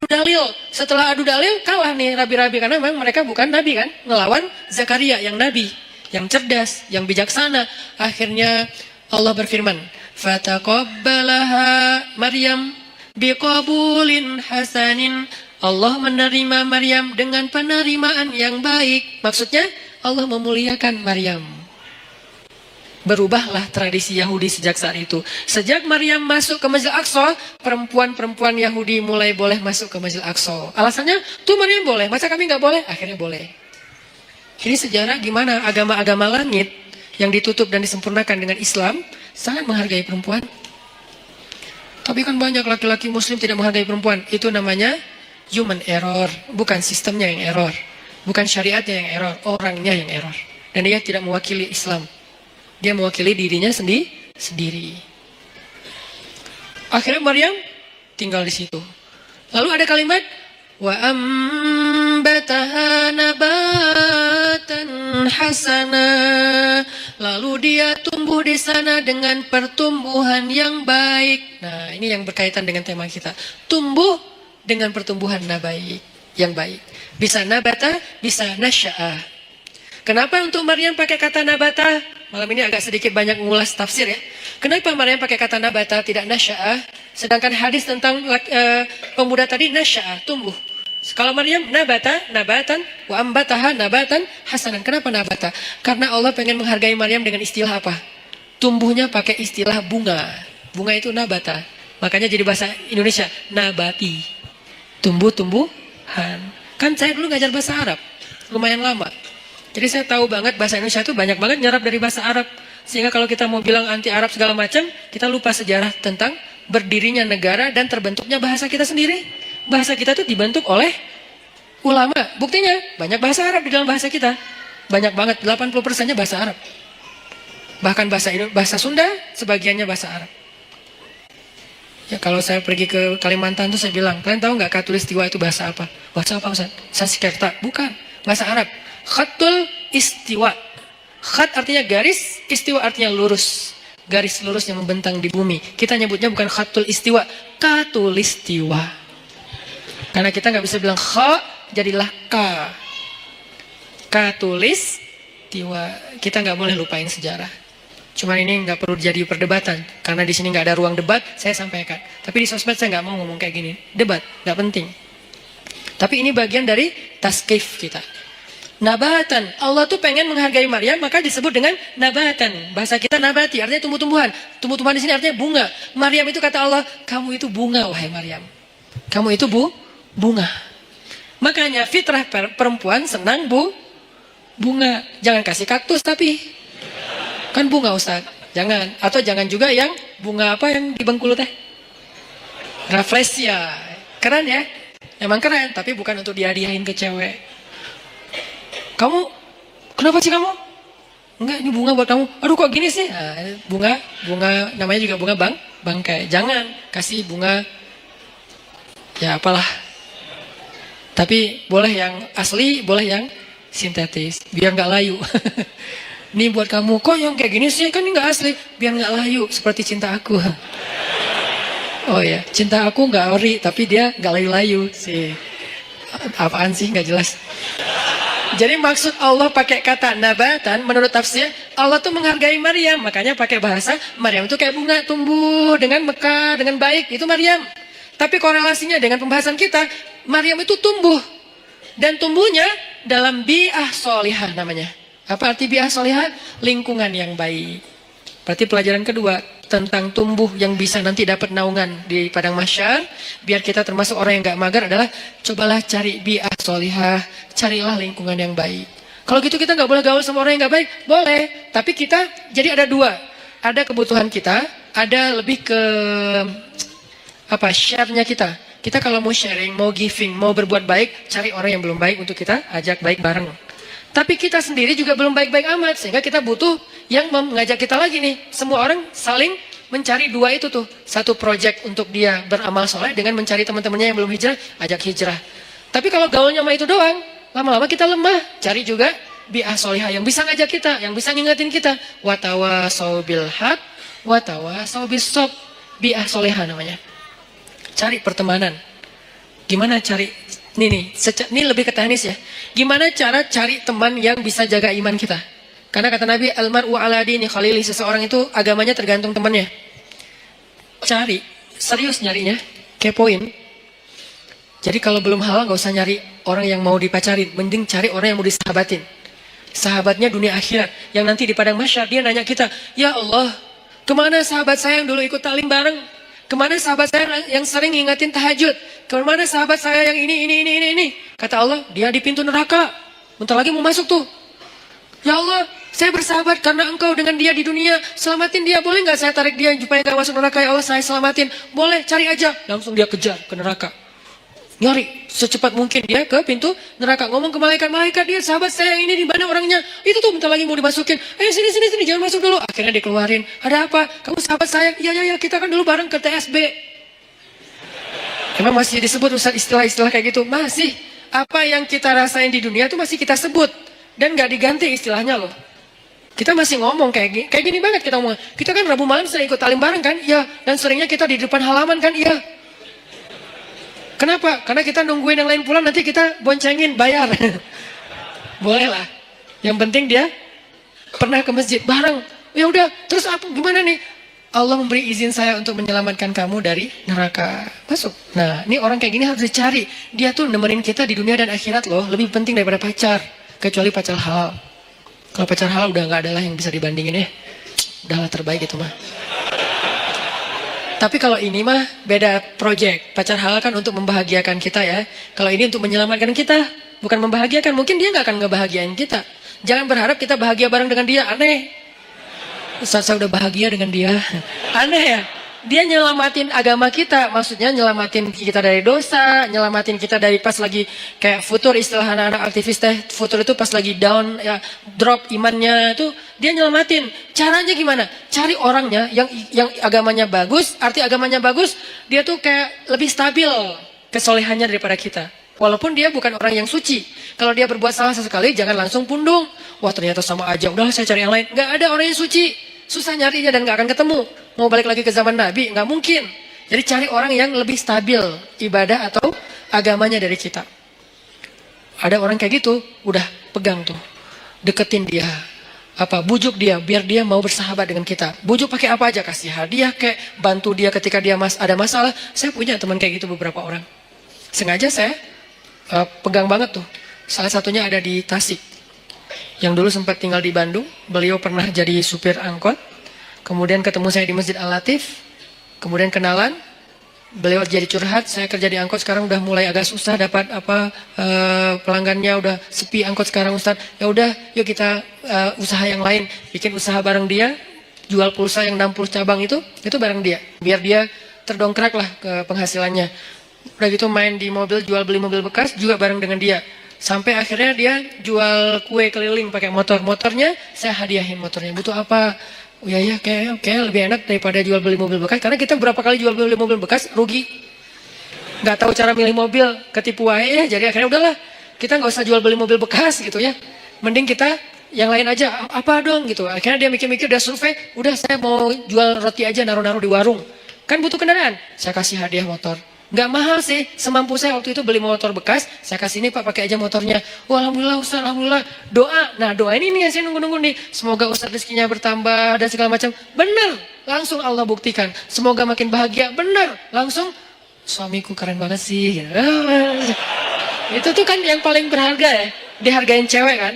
dalil. Setelah adu dalil kalah nih rabi-rabi karena memang mereka bukan nabi kan, ngelawan Zakaria yang nabi, yang cerdas, yang bijaksana. Akhirnya Allah berfirman, "Fataqabbalaha Maryam biqabulin hasanin." Allah menerima Maryam dengan penerimaan yang baik. Maksudnya Allah memuliakan Maryam. Berubahlah tradisi Yahudi sejak saat itu. Sejak Maryam masuk ke Masjid Al-Aqsa, perempuan-perempuan Yahudi mulai boleh masuk ke Masjid Al-Aqsa. Alasannya, tuh Maryam boleh, masa kami nggak boleh? Akhirnya boleh. Ini sejarah gimana agama-agama langit yang ditutup dan disempurnakan dengan Islam sangat menghargai perempuan. Tapi kan banyak laki-laki Muslim tidak menghargai perempuan. Itu namanya human error, bukan sistemnya yang error, bukan syariatnya yang error, orangnya yang error. Dan dia tidak mewakili Islam, dia mewakili dirinya sendiri. Akhirnya Maryam tinggal di situ. Lalu ada kalimat wa ambataha nabatan hasana. Lalu dia tumbuh di sana dengan pertumbuhan yang baik. Nah, ini yang berkaitan dengan tema kita. Tumbuh dengan pertumbuhan yang baik. Bisa nabata, bisa nasya'ah. Kenapa untuk Maryam pakai kata nabata? Malam ini agak sedikit banyak mengulas tafsir ya. Kenapa Maryam pakai kata nabata, tidak nasya'ah? Sedangkan hadis tentang pemuda tadi nasya'ah, tumbuh. Kalau Maryam nabata, nabatan, wa ambataha nabatan hasanan. Kenapa nabata? Karena Allah pengen menghargai Maryam dengan istilah apa? Tumbuhnya pakai istilah bunga. Bunga itu nabata. Makanya jadi bahasa Indonesia nabati. Tumbuh-tumbuhan. Kan saya dulu ngajar bahasa Arab, lumayan lama. Jadi saya tahu banget bahasa Indonesia itu banyak banget nyerap dari bahasa Arab. Sehingga kalau kita mau bilang anti Arab segala macam, kita lupa sejarah tentang berdirinya negara dan terbentuknya bahasa kita sendiri. Bahasa kita itu dibentuk oleh ulama. Buktinya banyak bahasa Arab di dalam bahasa kita. Banyak banget, 80%-nya bahasa Arab. Bahkan bahasa Sunda sebagiannya bahasa Arab. Ya kalau saya pergi ke Kalimantan tuh saya bilang, kalian tahu nggak Khatulistiwa itu bahasa apa? Bahasa apa Ustaz? Sanskerta. Bukan, bahasa Arab. Khatul istiwa. Khat artinya garis, istiwa artinya lurus. Garis lurus yang membentang di bumi. Kita nyebutnya bukan khatul istiwa, khatulistiwa. Karena kita nggak bisa bilang kha, jadilah ka. Khatulistiwa. Kita nggak boleh lupain sejarah. Cuman ini nggak perlu jadi perdebatan. Karena di sini nggak ada ruang debat, saya sampaikan. Tapi di sosmed saya nggak mau ngomong kayak gini. Debat, nggak penting. Tapi ini bagian dari taskif kita. Nabatan. Allah tuh pengen menghargai Maryam, maka disebut dengan nabatan. Bahasa kita nabati, artinya tumbuh-tumbuhan. Tumbuh-tumbuhan di sini artinya bunga. Maryam itu kata Allah, kamu itu bunga wahai Maryam. Kamu itu bunga. Makanya fitrah perempuan senang bunga. Jangan kasih kaktus tapi kan bunga Ustaz. Jangan. Atau jangan juga yang bunga apa yang di Bengkulu teh? Rafflesia. Keren ya? Emang keren, tapi bukan untuk dihadiahin ke cewek. Kamu, kenapa sih kamu? Enggak, ini bunga buat kamu. Aduh kok gini sih? Nah, bunga namanya juga bunga bangkai. Jangan kasih bunga, ya apalah. Tapi boleh yang asli, boleh yang sintetis. Biar nggak layu. Ini buat kamu, kok yang kayak gini sih? Kan ini nggak asli. Biar nggak layu, seperti cinta aku. Oh ya, cinta aku nggak ori, tapi dia nggak layu-layu sih. Apaan sih? Nggak jelas. Jadi maksud Allah pakai kata nabatan, menurut tafsir, Allah tuh menghargai Maryam. Makanya pakai bahasa, Maryam itu kayak bunga, tumbuh dengan mekar, dengan baik. Itu Maryam. Tapi korelasinya dengan pembahasan kita, Maryam itu tumbuh. Dan tumbuhnya dalam bi'ah solihah namanya. Apa arti bi'ah solihah? Lingkungan yang baik. Berarti pelajaran kedua, tentang tumbuh yang bisa nanti dapat naungan di padang mahsyar, biar kita termasuk orang yang gak mager adalah cobalah cari bi'ah solihah, carilah lingkungan yang baik. Kalau gitu kita gak boleh gaul sama orang yang gak baik, boleh. Tapi kita jadi ada dua, ada kebutuhan kita, ada lebih ke share-nya kita. Kita kalau mau sharing, mau giving, mau berbuat baik, cari orang yang belum baik untuk kita ajak baik bareng. Tapi kita sendiri juga belum baik-baik amat, sehingga kita butuh yang mengajak kita lagi nih. Semua orang saling mencari dua itu tuh. Satu project untuk dia beramal soleh dengan mencari teman-temannya yang belum hijrah, ajak hijrah. Tapi kalau gaulnya sama itu doang, lama-lama kita lemah. Cari juga bi'ah solihah yang bisa ngajak kita, yang bisa ngingetin kita. Watawasau bil haq, watawasau bis sob. Bi'ah solihah namanya. Cari pertemanan. Gimana cari? Ini lebih ke teknis ya. Gimana cara cari teman yang bisa jaga iman kita? Karena kata Nabi, almar'u ala dini khalili, seseorang itu agamanya tergantung temannya. Cari, serius nyarinya, kepoin. Jadi kalau belum halal gak usah nyari orang yang mau dipacarin, mending cari orang yang mau disahabatin. Sahabatnya dunia akhirat, yang nanti di padang mahsyar dia nanya kita, ya Allah, kemana sahabat saya yang dulu ikut taklim bareng? Kemana sahabat saya yang sering ngingetin tahajud? Kemana sahabat saya yang ini? Kata Allah, dia di pintu neraka. Bentar lagi mau masuk tuh. Ya Allah, saya bersahabat karena engkau dengan dia di dunia. Selamatin dia, boleh nggak saya tarik dia supaya nggak masuk neraka? Ya Allah, saya selamatin. Boleh, cari aja. Langsung dia kejar ke neraka. Nyari secepat mungkin dia ke pintu neraka. Ngomong ke malaikat, dia sahabat saya yang ini di mana orangnya? Itu tuh bentar lagi mau dimasukin. Sini, jangan masuk dulu. Akhirnya dikeluarin. Ada apa? Kamu sahabat saya? Ya, kita kan dulu bareng ke TSB. Emang masih disebut Ustaz istilah-istilah kayak gitu? Masih. Apa yang kita rasain di dunia itu masih kita sebut. Dan gak diganti istilahnya loh. Kita masih ngomong kayak gini banget kita ngomong. Kita kan Rabu malam sering ikut talim bareng kan? Iya. Dan seringnya kita di depan halaman kan? Iya. Kenapa? Karena kita nungguin yang lain pulang, nanti kita boncengin, bayar. Boleh lah. Yang penting dia pernah ke masjid bareng. Ya udah, terus apa? Gimana nih? Allah memberi izin saya untuk menyelamatkan kamu dari neraka. Masuk. Nah, ini orang kayak gini harus dicari. Dia tuh nemenin kita di dunia dan akhirat loh. Lebih penting daripada pacar. Kecuali pacar halal. Kalau pacar halal udah nggak ada lah yang bisa dibandingin ya. Udahlah terbaik itu mah. Tapi kalau ini mah beda project. Pacar halal kan untuk membahagiakan kita ya. Kalau ini untuk menyelamatkan kita. Bukan membahagiakan. Mungkin dia nggak akan ngebahagiain kita. Jangan berharap kita bahagia bareng dengan dia. Aneh. Ustaz, saya udah bahagia dengan dia. Aneh ya. Dia nyelamatin agama kita. Maksudnya nyelamatin kita dari dosa. Nyelamatin kita dari pas lagi kayak futur, istilah anak-anak aktivis teh. Futur itu pas lagi down, ya, drop imannya itu. Dia nyelamatin. Caranya gimana? Cari orangnya yang agamanya bagus. Arti agamanya bagus. Dia tuh kayak lebih stabil kesolehannya daripada kita. Walaupun dia bukan orang yang suci. Kalau dia berbuat salah sesekali, jangan langsung pundung. Wah ternyata sama aja, udah saya cari yang lain. Nggak ada orang yang suci. Susah nyarinya dan nggak akan ketemu. Mau balik lagi ke zaman Nabi, nggak mungkin. Jadi cari orang yang lebih stabil ibadah atau agamanya dari kita. Ada orang kayak gitu, udah pegang tuh. Deketin dia. Bujuk dia, biar dia mau bersahabat dengan kita. Bujuk pakai apa aja, kasih hadiah kayak bantu dia ketika dia ada masalah. Saya punya teman kayak gitu beberapa orang. Sengaja saya pegang banget tuh. Salah satunya ada di Tasik. Yang dulu sempat tinggal di Bandung. Beliau pernah jadi supir angkot. Kemudian ketemu saya di Masjid Al-Latif. Kemudian kenalan. Beliau jadi curhat. Saya kerja di angkot sekarang udah mulai agak susah dapat pelanggannya, udah sepi angkot sekarang Ustaz. Ya udah, yuk kita usaha yang lain. Bikin usaha bareng dia. Jual pulsa yang 60 cabang itu bareng dia. Biar dia terdongkrak lah ke penghasilannya. Udah gitu main di mobil, jual beli mobil bekas juga bareng dengan dia. Sampai akhirnya dia jual kue keliling pakai motor. Motornya saya hadiahin motornya. Butuh apa? Oh ya kayak lebih enak daripada jual beli mobil bekas. Karena kita berapa kali jual beli mobil bekas rugi. Nggak tahu cara milih mobil, ketipu aja ya. Jadi akhirnya udahlah, kita nggak usah jual beli mobil bekas gitu ya. Mending kita yang lain aja. Apa dong gitu. Akhirnya dia mikir-mikir, dia survei. Udah saya mau jual roti aja, naruh-naruh di warung. Kan butuh kendaraan. Saya kasih hadiah motor. Nggak mahal sih, semampu saya waktu itu beli motor bekas, saya kasih ini Pak, pakai aja motornya. Wah, alhamdulillah Ustaz, alhamdulillah. Doa, nah doa ini nih yang saya nunggu-nunggu nih. Semoga Ustaz rezekinya bertambah dan segala macam. Bener, langsung Allah buktikan. Semoga makin bahagia, bener. Langsung, suamiku keren banget sih. Itu tuh kan yang paling berharga ya, dihargain cewek kan.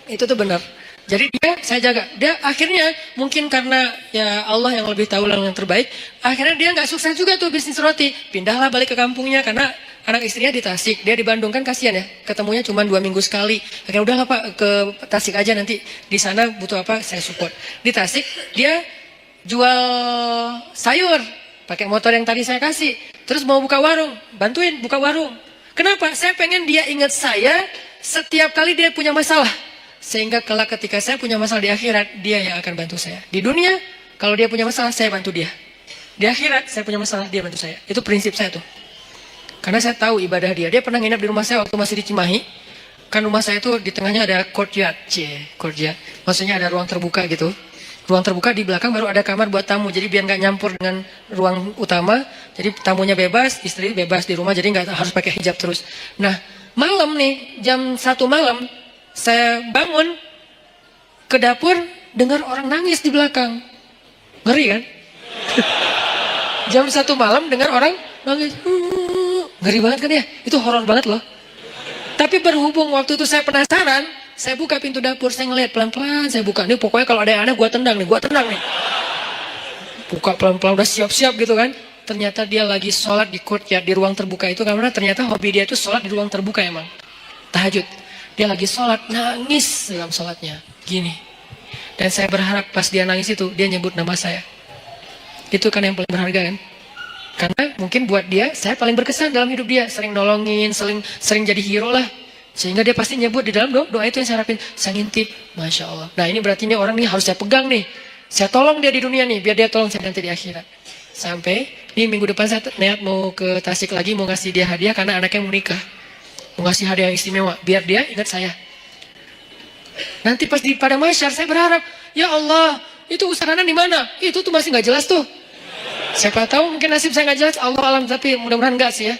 Itu tuh bener. Jadi dia, saya jaga. Dia akhirnya mungkin karena ya Allah yang lebih tahu yang terbaik. Akhirnya dia nggak sukses juga tuh bisnis roti. Pindahlah balik ke kampungnya karena anak istrinya di Tasik. Dia di Bandung kan kasihan ya. Ketemunya cuma 2 minggu sekali. Akhirnya udahlah Pak ke Tasik aja nanti. Di sana butuh apa saya support. Di Tasik dia jual sayur. Pakai motor yang tadi saya kasih. Terus mau buka warung. Bantuin buka warung. Kenapa? Saya pengen dia ingat saya setiap kali dia punya masalah. Sehingga kelak ketika saya punya masalah di akhirat, dia yang akan bantu saya. Di dunia, kalau dia punya masalah, saya bantu dia. Di akhirat, saya punya masalah, dia bantu saya. Itu prinsip saya tuh. Karena saya tahu ibadah dia. Dia pernah nginap di rumah saya waktu masih di Cimahi. Kan rumah saya itu di tengahnya ada courtyard. Courtyard. Maksudnya ada ruang terbuka gitu. Ruang terbuka di belakang baru ada kamar buat tamu. Jadi biar nggak nyampur dengan ruang utama. Jadi tamunya bebas, istri bebas di rumah. Jadi nggak harus pakai hijab terus. Nah, malam nih, jam 1 malam, saya bangun ke dapur, dengar orang nangis di belakang. Ngeri kan? Jam 1 malam dengar orang nangis. Ngeri banget kan ya? Itu horor banget loh. Tapi berhubung waktu itu saya penasaran, saya buka pintu dapur, saya ngeliat pelan-pelan, saya buka. Nih pokoknya kalau ada yang aneh, gua tendang nih. Buka pelan-pelan, udah siap-siap gitu kan. Ternyata dia lagi sholat di courtyard, di ruang terbuka itu. Karena ternyata hobi dia itu sholat di ruang terbuka emang. Tahajud. Dia lagi sholat, nangis dalam sholatnya. Gini. Dan saya berharap pas dia nangis itu, dia nyebut nama saya. Itu kan yang paling berharga kan. Karena mungkin buat dia, saya paling berkesan dalam hidup dia. Sering nolongin, sering jadi hero lah. Sehingga dia pasti nyebut di dalam doa itu yang saya harapin. Saya ngintip, Masya Allah. Nah ini berarti ini orang nih harus saya pegang nih. Saya tolong dia di dunia nih, biar dia tolong saya nanti di akhirat. Sampai, ini minggu depan saya niat mau ke Tasik lagi, mau ngasih dia hadiah karena anaknya mau nikah. Mau ngasih hadiah yang istimewa, biar dia ingat saya. Nanti pas pada masyar, saya berharap, ya Allah, itu usahanya di mana? Itu tuh masih nggak jelas tuh. Siapa tahu mungkin nasib saya nggak jelas, Allah alam, tapi mudah-mudahan nggak sih ya.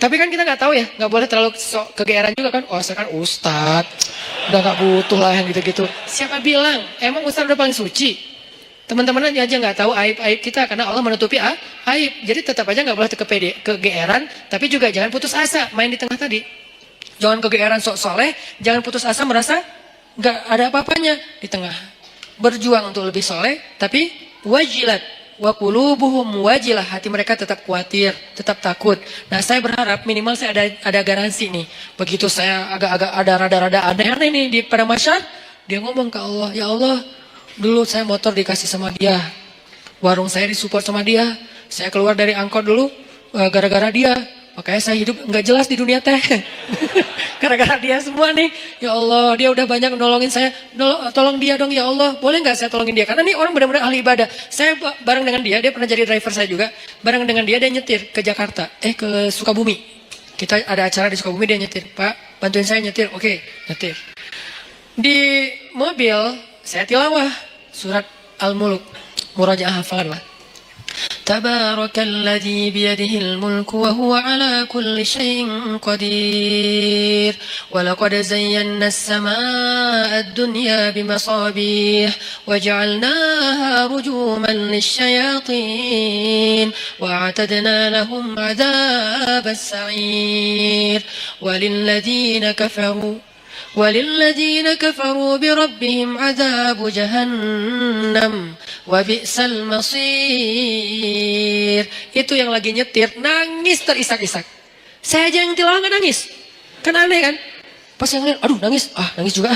Tapi kan kita nggak tahu ya, nggak boleh terlalu kegeeran juga kan. Oh saya kan ustadz, udah nggak butuh lah yang gitu-gitu. Siapa bilang? Emang ustadz udah paling suci? Teman-teman aja nggak tahu aib-aib kita karena Allah menutupi aib. Jadi tetap aja nggak boleh kegeeran, tapi juga jangan putus asa. Main di tengah tadi. Jangan kegeeran sok soleh, jangan putus asa merasa nggak ada apa-apanya di tengah. Berjuang untuk lebih soleh, tapi wajilat wa qulubuhum wajilah, hati mereka tetap khawatir, tetap takut. Nah, saya berharap minimal saya ada garansi nih. Begitu saya agak-agak ada rada-rada aneh-aneh nih di pada masyar, dia ngomong ke Allah, ya Allah, dulu saya motor dikasih sama dia, warung saya disupport sama dia, saya keluar dari angkot dulu gara-gara dia, makanya saya hidup nggak jelas di dunia teh. Gara-gara dia semua nih, ya Allah, dia udah banyak nolongin saya, tolong dia dong ya Allah, boleh nggak saya tolongin dia? Karena ini orang benar-benar ahli ibadah. Saya bareng dengan dia pernah jadi driver saya juga, bareng dengan dia nyetir ke Jakarta, ke Sukabumi. Kita ada acara di Sukabumi, dia nyetir, Pak, bantuin saya nyetir, oke, nyetir. Di mobil saya tilawah surat Al-Mulk, murajaah hafalan lah. Tabarakalladzi biyadihil mulku wa huwa ala kulli syai'in qadir. Wa laqad zayyana as-samaa'a ad-dunya bimasabih wa ja'alnaha rujuman lisyayatin wa a'tadna lahum 'adzabas sa'ir. وللذين كفروا بربهم عذاب جهنم وبئس المصير. Itu yang lagi nyetir nangis terisak-isak. Saya aja yang tilawah nggak nangis. Kan aneh kan? Pas yang lihat, aduh nangis juga.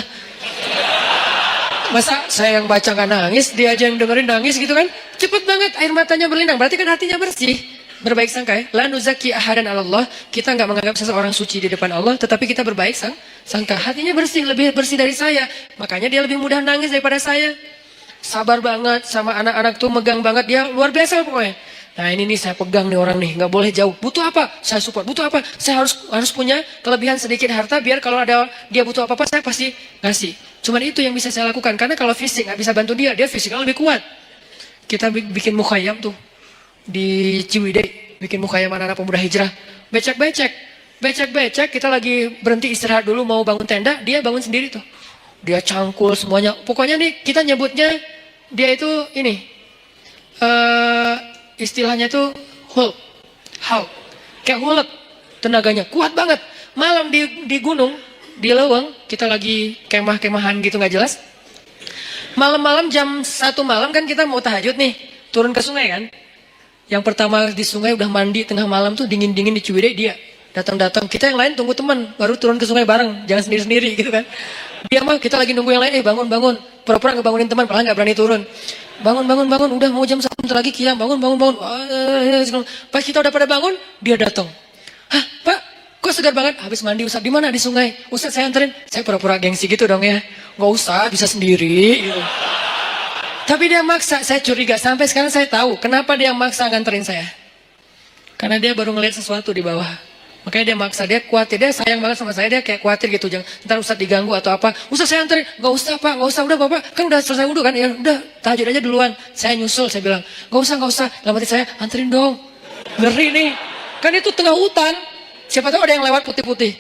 Masa saya yang baca nggak nangis, dia aja yang dengerin nangis gitu kan? Cepet banget air matanya berlinang. Berarti kan hatinya bersih. Berbaik sangka ya. La nuzaki ahadan ala Allah. Kita nggak menganggap seseorang suci di depan Allah, tetapi kita berbaik sangka. Hatinya bersih, lebih bersih dari saya. Makanya dia lebih mudah nangis daripada saya. Sabar banget sama anak-anak tuh, megang banget dia, luar biasa pokoknya. Nah ini nih saya pegang nih orang nih, nggak boleh jauh. Butuh apa? Saya support. Butuh apa? Saya harus punya kelebihan sedikit harta biar kalau ada dia butuh apa-apa saya pasti ngasih. Cuman itu yang bisa saya lakukan, karena kalau fisik nggak bisa bantu dia fisiknya lebih kuat. Kita bikin mukhayyam tuh di Ciwidey, bikin mukhayyam anak-anak pemuda hijrah. Becek, kita lagi berhenti istirahat dulu mau bangun tenda, dia bangun sendiri tuh. Dia cangkul semuanya. Pokoknya nih kita nyebutnya dia itu ini istilahnya tuh Hulk. Kayak Hulk, tenaganya kuat banget. Malam di gunung, di leweng, kita lagi kemah-kemahan gitu nggak jelas. Malam-malam jam 1 malam kan kita mau tahajud nih, turun ke sungai kan. Yang pertama di sungai udah mandi tengah malam tuh dingin-dingin di Ciwidey, dia datang-datang. Kita yang lain tunggu teman, baru turun ke sungai bareng, jangan sendiri-sendiri gitu kan. Dia mah kita lagi nunggu yang lain, bangun. Pura-pura ngebangunin teman, padahal nggak berani turun. Bangun, udah mau jam 1 lagi qiyam, bangun. Pas kita udah pada bangun, dia datang. Hah, Pak, kok segar banget? Habis mandi Ustaz, di mana? Di sungai. Ustaz saya anterin. Saya pura-pura gengsi gitu dong ya. Nggak usah, bisa sendiri gitu. Tapi dia maksa, saya curiga. Sampai sekarang saya tahu kenapa dia maksa nganterin saya. Karena dia baru ngeliat sesuatu di bawah. Makanya dia maksa, dia khawatir, dia sayang banget sama saya, dia kayak khawatir gitu. Jangan ntar Ustaz diganggu atau apa. Ustaz saya anterin. Gak usah Pak, gak usah, udah Bapak. Kan udah selesai wudhu kan, ya udah tahajud aja duluan. Saya nyusul, saya bilang, gak usah. Dalam hati saya, anterin dong. Ngeri nih. Kan itu tengah hutan. Siapa tahu ada yang lewat putih-putih.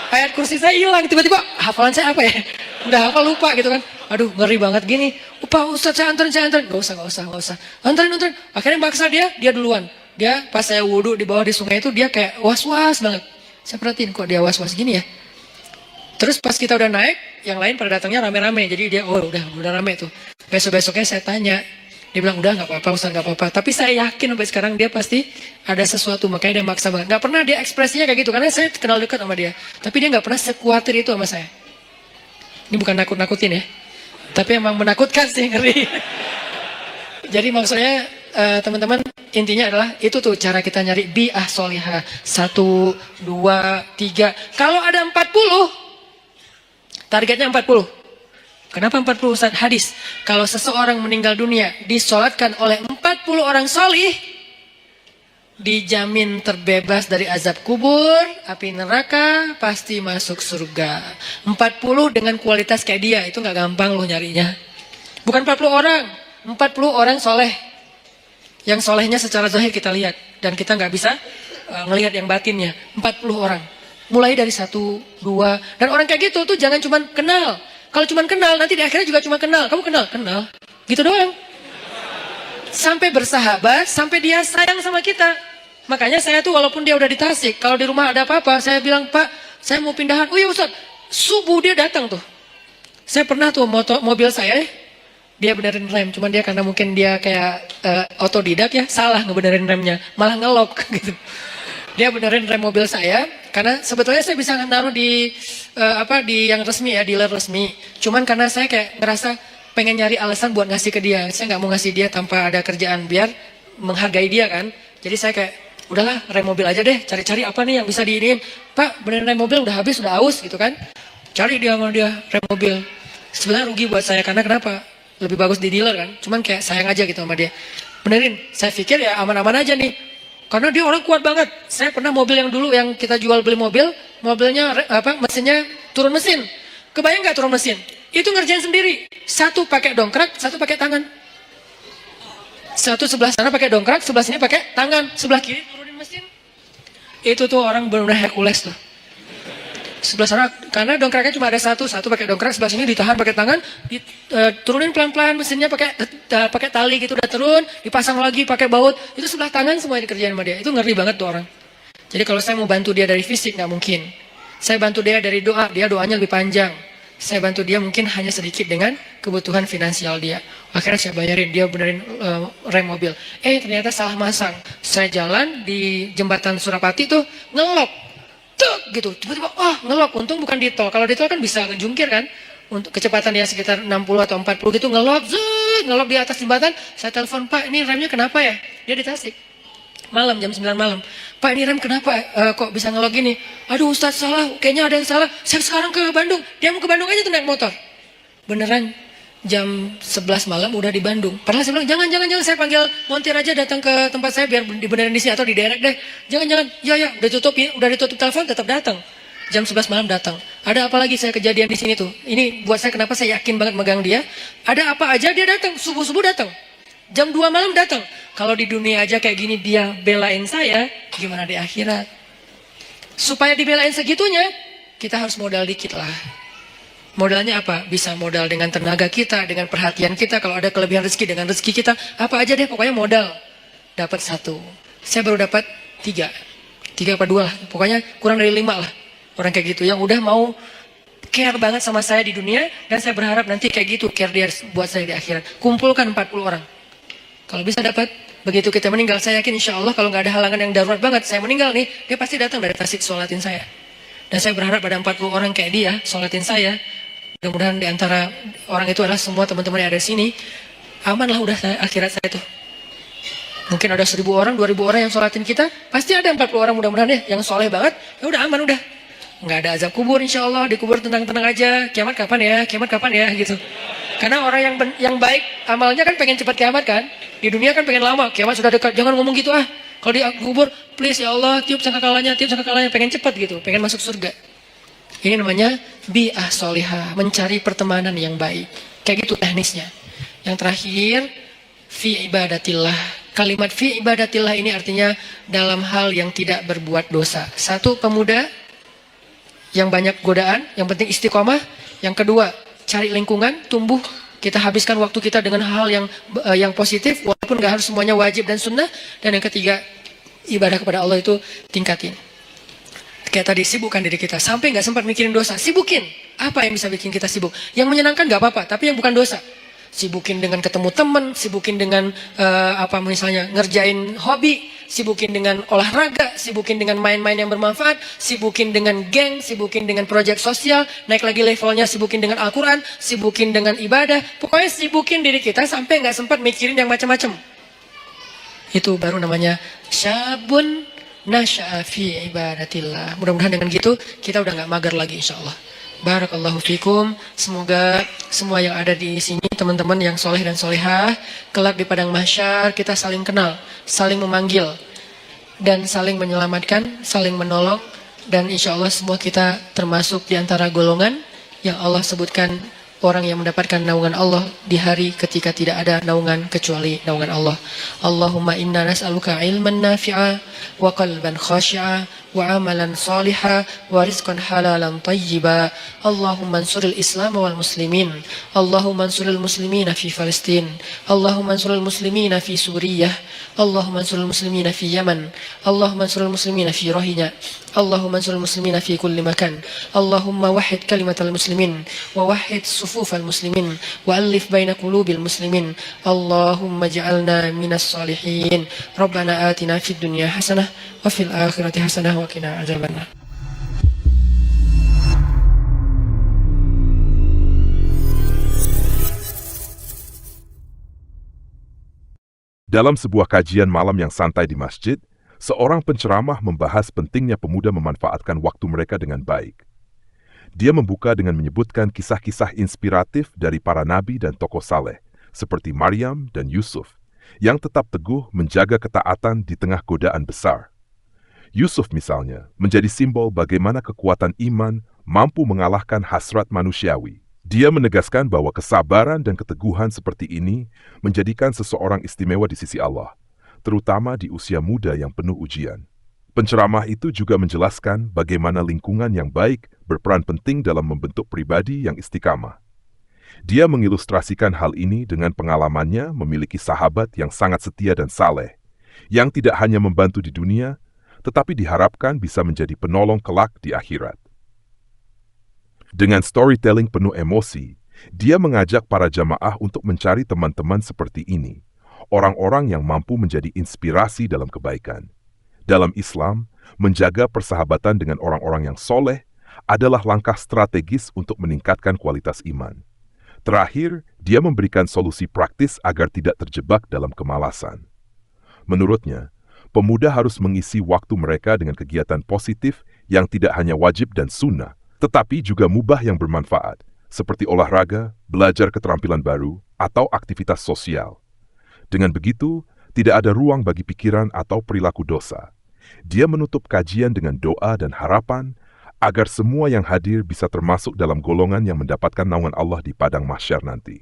Ayat kursi saya hilang, tiba-tiba hafalan saya apa ya? Udah hafal lupa gitu kan. Aduh ngeri banget gini. Pak Ustaz saya anterin. Gak usah. Anterin. Akhirnya maksa dia duluan. Dia pas saya wudhu di bawah di sungai itu dia kayak was-was banget. Saya perhatiin kok dia was-was gini ya. Terus pas kita udah naik, yang lain pada datangnya rame-rame. Jadi dia udah rame tuh. Besok-besoknya saya tanya. Dia bilang udah gak apa-apa Ustaz, gak apa-apa. Tapi saya yakin sampai sekarang dia pasti ada sesuatu. Makanya dia maksa banget. Gak pernah dia ekspresinya kayak gitu. Karena saya kenal dekat sama dia. Tapi dia gak pernah sekuatir itu sama saya. Ini bukan nakut-nakutin ya. Tapi emang menakutkan sih, ngeri. Jadi maksudnya teman-teman, intinya adalah itu tuh cara kita nyari bi'ah solihah. 1, 2, 3. Kalau ada 40, targetnya 40. Kenapa 40 Ustaz? Hadis. Kalau seseorang meninggal dunia disolatkan oleh 40 orang solih, dijamin terbebas dari azab kubur, api neraka, pasti masuk surga. 40 dengan kualitas kayak dia, itu gak gampang loh nyarinya. Bukan 40 orang, 40 orang soleh. Yang solehnya secara zahir kita lihat. Dan kita gak bisa ngelihat yang batinnya. 40 orang. Mulai dari 1, 2. Dan orang kayak gitu tuh jangan cuma kenal. Kalau cuma kenal, nanti di akhirnya juga cuma kenal. Kamu kenal? Kenal. Gitu doang. sampai bersahabat, sampai dia sayang sama kita. Makanya saya tuh walaupun dia udah di Tasik, kalau di rumah ada apa-apa, saya bilang, Pak, saya mau pindahan. Oh iya Ustaz, subuh dia datang tuh. Saya pernah tuh mobil saya, dia benerin rem, cuman dia karena mungkin dia kayak otodidak ya, salah ngebenerin remnya, malah ngelok gitu. Dia benerin rem mobil saya, karena sebetulnya saya bisa naruh di di yang resmi ya, dealer resmi. Cuman karena saya kayak ngerasa pengen nyari alasan buat ngasih ke dia, saya nggak mau ngasih dia tanpa ada kerjaan biar menghargai dia kan. Jadi saya kayak udahlah rem mobil aja deh, cari-cari apa nih yang bisa diinin. Pak, benerin rem mobil udah habis, udah aus gitu kan. Cari dia sama dia rem mobil. Sebenarnya rugi buat saya karena kenapa? Lebih bagus di dealer kan. Cuman kayak sayang aja gitu sama dia. Benerin, saya pikir ya aman-aman aja nih. Karena dia orang kuat banget. Saya pernah mobil yang dulu yang kita jual beli mobil, mobilnya mesinnya turun mesin. Kebayang nggak turun mesin? Itu ngerjain sendiri. Satu pakai dongkrak, satu pakai tangan. Satu sebelah sana pakai dongkrak, sebelah sini pakai tangan, sebelah kiri turunin mesin. Itu tuh orang benar-benar Hercules tuh. Sebelah sana, karena dongkraknya cuma ada satu pakai dongkrak, sebelah sini ditahan pakai tangan, turunin pelan-pelan mesinnya pakai tali gitu, udah turun, dipasang lagi pakai baut, itu sebelah tangan semua dikerjain sama dia. Itu ngeri banget tuh orang. Jadi kalau saya mau bantu dia dari fisik nggak mungkin. Saya bantu dia dari doa, dia doanya lebih panjang. Saya bantu dia mungkin hanya sedikit dengan kebutuhan finansial dia. Akhirnya saya bayarin, dia benerin rem mobil. Ternyata salah masang. Saya jalan di jembatan Surapati tuh ngelok. Tuk gitu, tiba-tiba ngelok. Untung bukan di tol. Kalau di tol kan bisa ngejungkir kan. Untuk kecepatan dia sekitar 60 atau 40 gitu ngelok, ngelok di atas jembatan. Saya telepon, Pak, ini remnya kenapa ya? Dia di Tasik. Malam jam 9 malam. Pak, ini rem kenapa kok bisa ngelok gini? Aduh Ustaz salah, kayaknya ada yang salah. Saya sekarang ke Bandung. Dia mau ke Bandung aja tuh naik motor. Beneran jam 11 malam udah di Bandung. Padahal saya bilang, jangan, saya panggil montir aja datang ke tempat saya biar dibenerin di sini atau di daerah deh. Jangan, ya, udah ditutup telepon tetap datang. Jam 11 malam datang. Ada apa lagi saya kejadian di sini tuh? Ini buat saya kenapa saya yakin banget megang dia. Ada apa aja dia datang, subuh-subuh datang. Jam 2 malam datang. Kalau di dunia aja kayak gini dia belain saya, gimana di akhirat? Supaya dibelain segitunya, kita harus modal dikit lah. Modalnya apa? Bisa modal dengan tenaga kita, dengan perhatian kita. Kalau ada kelebihan rezeki dengan rezeki kita, apa aja deh pokoknya modal. Dapat 1. Saya baru dapat 3 apa 2 lah. Pokoknya kurang dari 5 lah. Orang kayak gitu yang udah mau care banget sama saya di dunia. Dan saya berharap nanti kayak gitu care dia buat saya di akhirat. Kumpulkan 40 orang. Kalau bisa dapat, begitu kita meninggal, saya yakin insya Allah kalau nggak ada halangan yang darurat banget, saya meninggal nih, dia pasti datang dari Tasik sholatin saya. Dan saya berharap ada 40 orang kayak dia sholatin saya. Mudah-mudahan di antara orang itu adalah semua teman-teman yang ada di sini. Aman lah udah akhirat saya tuh. Mungkin ada 1000 orang, 2000 orang yang sholatin kita. Pasti ada 40 orang mudah-mudahan ya yang soleh banget. Ya udah aman udah. Nggak ada azab kubur insya Allah. Dikubur tenang-tenang aja. Kiamat kapan ya gitu. Karena orang yang baik amalnya kan pengen cepat kiamat kan. Di dunia kan pengen lama. Kiamat sudah dekat. Jangan ngomong gitu ah. Kalau dikubur, please ya Allah tiup sangkakalanya. Pengen cepat gitu. Pengen masuk surga. Ini namanya bi'ah solihah, mencari pertemanan yang baik. Kayak gitu teknisnya. Yang terakhir, fi ibadatillah. Kalimat fi ibadatillah ini artinya dalam hal yang tidak berbuat dosa. 1, pemuda yang banyak godaan, yang penting istiqomah. Yang kedua, cari lingkungan, tumbuh. Kita habiskan waktu kita dengan hal yang positif, walaupun gak harus semuanya wajib dan sunnah. Dan yang ketiga, ibadah kepada Allah itu tingkatin. Kayak tadi, sibukkan diri kita. Sampai gak sempat mikirin dosa, sibukin. Apa yang bisa bikin kita sibuk? Yang menyenangkan gak apa-apa, tapi yang bukan dosa. Sibukin dengan ketemu teman, sibukin dengan misalnya ngerjain hobi, sibukin dengan olahraga, sibukin dengan main-main yang bermanfaat, sibukin dengan geng, sibukin dengan proyek sosial, naik lagi levelnya, sibukin dengan Al-Quran, sibukin dengan ibadah. Pokoknya sibukin diri kita sampai gak sempat mikirin yang macam-macam. Itu baru namanya syabun nasya'a fi ibadatillah. Mudah-mudahan dengan gitu kita udah gak mager lagi insyaAllah. Barakallahu fikum. Semoga semua yang ada di sini, teman-teman yang soleh dan solehah, kelak di padang mahsyar kita saling kenal, saling memanggil, dan saling menyelamatkan, saling menolong. Dan insyaAllah semua kita termasuk di antara golongan yang Allah sebutkan orang yang mendapatkan naungan Allah di hari ketika tidak ada naungan kecuali naungan Allah. Allahumma inna nas'aluka ilman nafi'a wa qalban khashi'a وعملا صالحا ورزقا حلالا طيبا. اللهم انصر الإسلام والمسلمين. اللهم انصر المسلمين في فلسطين. اللهم انصر المسلمين في سوريا. اللهم انصر المسلمين في يمن. اللهم انصر المسلمين في روهينيا. اللهم انصر المسلمين في كل مكان. اللهم وحد كلمة المسلمين ووحد صفوف المسلمين وألف بين قلوب المسلمين. اللهم اجعلنا من الصالحين. ربنا آتنا في الدنيا حسنة وفي الآخرة حسنة وقنا عذاب النار. Dalam sebuah kajian malam yang santai di masjid, seorang penceramah membahas pentingnya pemuda memanfaatkan waktu mereka dengan baik. Dia membuka dengan menyebutkan kisah-kisah inspiratif dari para nabi dan tokoh saleh, seperti Maryam dan Yusuf, yang tetap teguh menjaga ketaatan di tengah godaan besar. Yusuf misalnya menjadi simbol bagaimana kekuatan iman mampu mengalahkan hasrat manusiawi. Dia menegaskan bahwa kesabaran dan keteguhan seperti ini menjadikan seseorang istimewa di sisi Allah, terutama di usia muda yang penuh ujian. Penceramah itu juga menjelaskan bagaimana lingkungan yang baik berperan penting dalam membentuk pribadi yang istiqamah. Dia mengilustrasikan hal ini dengan pengalamannya memiliki sahabat yang sangat setia dan saleh, yang tidak hanya membantu di dunia, tetapi diharapkan bisa menjadi penolong kelak di akhirat. Dengan storytelling penuh emosi, dia mengajak para jamaah untuk mencari teman-teman seperti ini, orang-orang yang mampu menjadi inspirasi dalam kebaikan. Dalam Islam, menjaga persahabatan dengan orang-orang yang soleh adalah langkah strategis untuk meningkatkan kualitas iman. Terakhir, dia memberikan solusi praktis agar tidak terjebak dalam kemalasan. Menurutnya, pemuda harus mengisi waktu mereka dengan kegiatan positif yang tidak hanya wajib dan sunnah, tetapi juga mubah yang bermanfaat, seperti olahraga, belajar keterampilan baru, atau aktivitas sosial. Dengan begitu, tidak ada ruang bagi pikiran atau perilaku dosa. Dia menutup kajian dengan doa dan harapan agar semua yang hadir bisa termasuk dalam golongan yang mendapatkan naungan Allah di padang mahsyar nanti.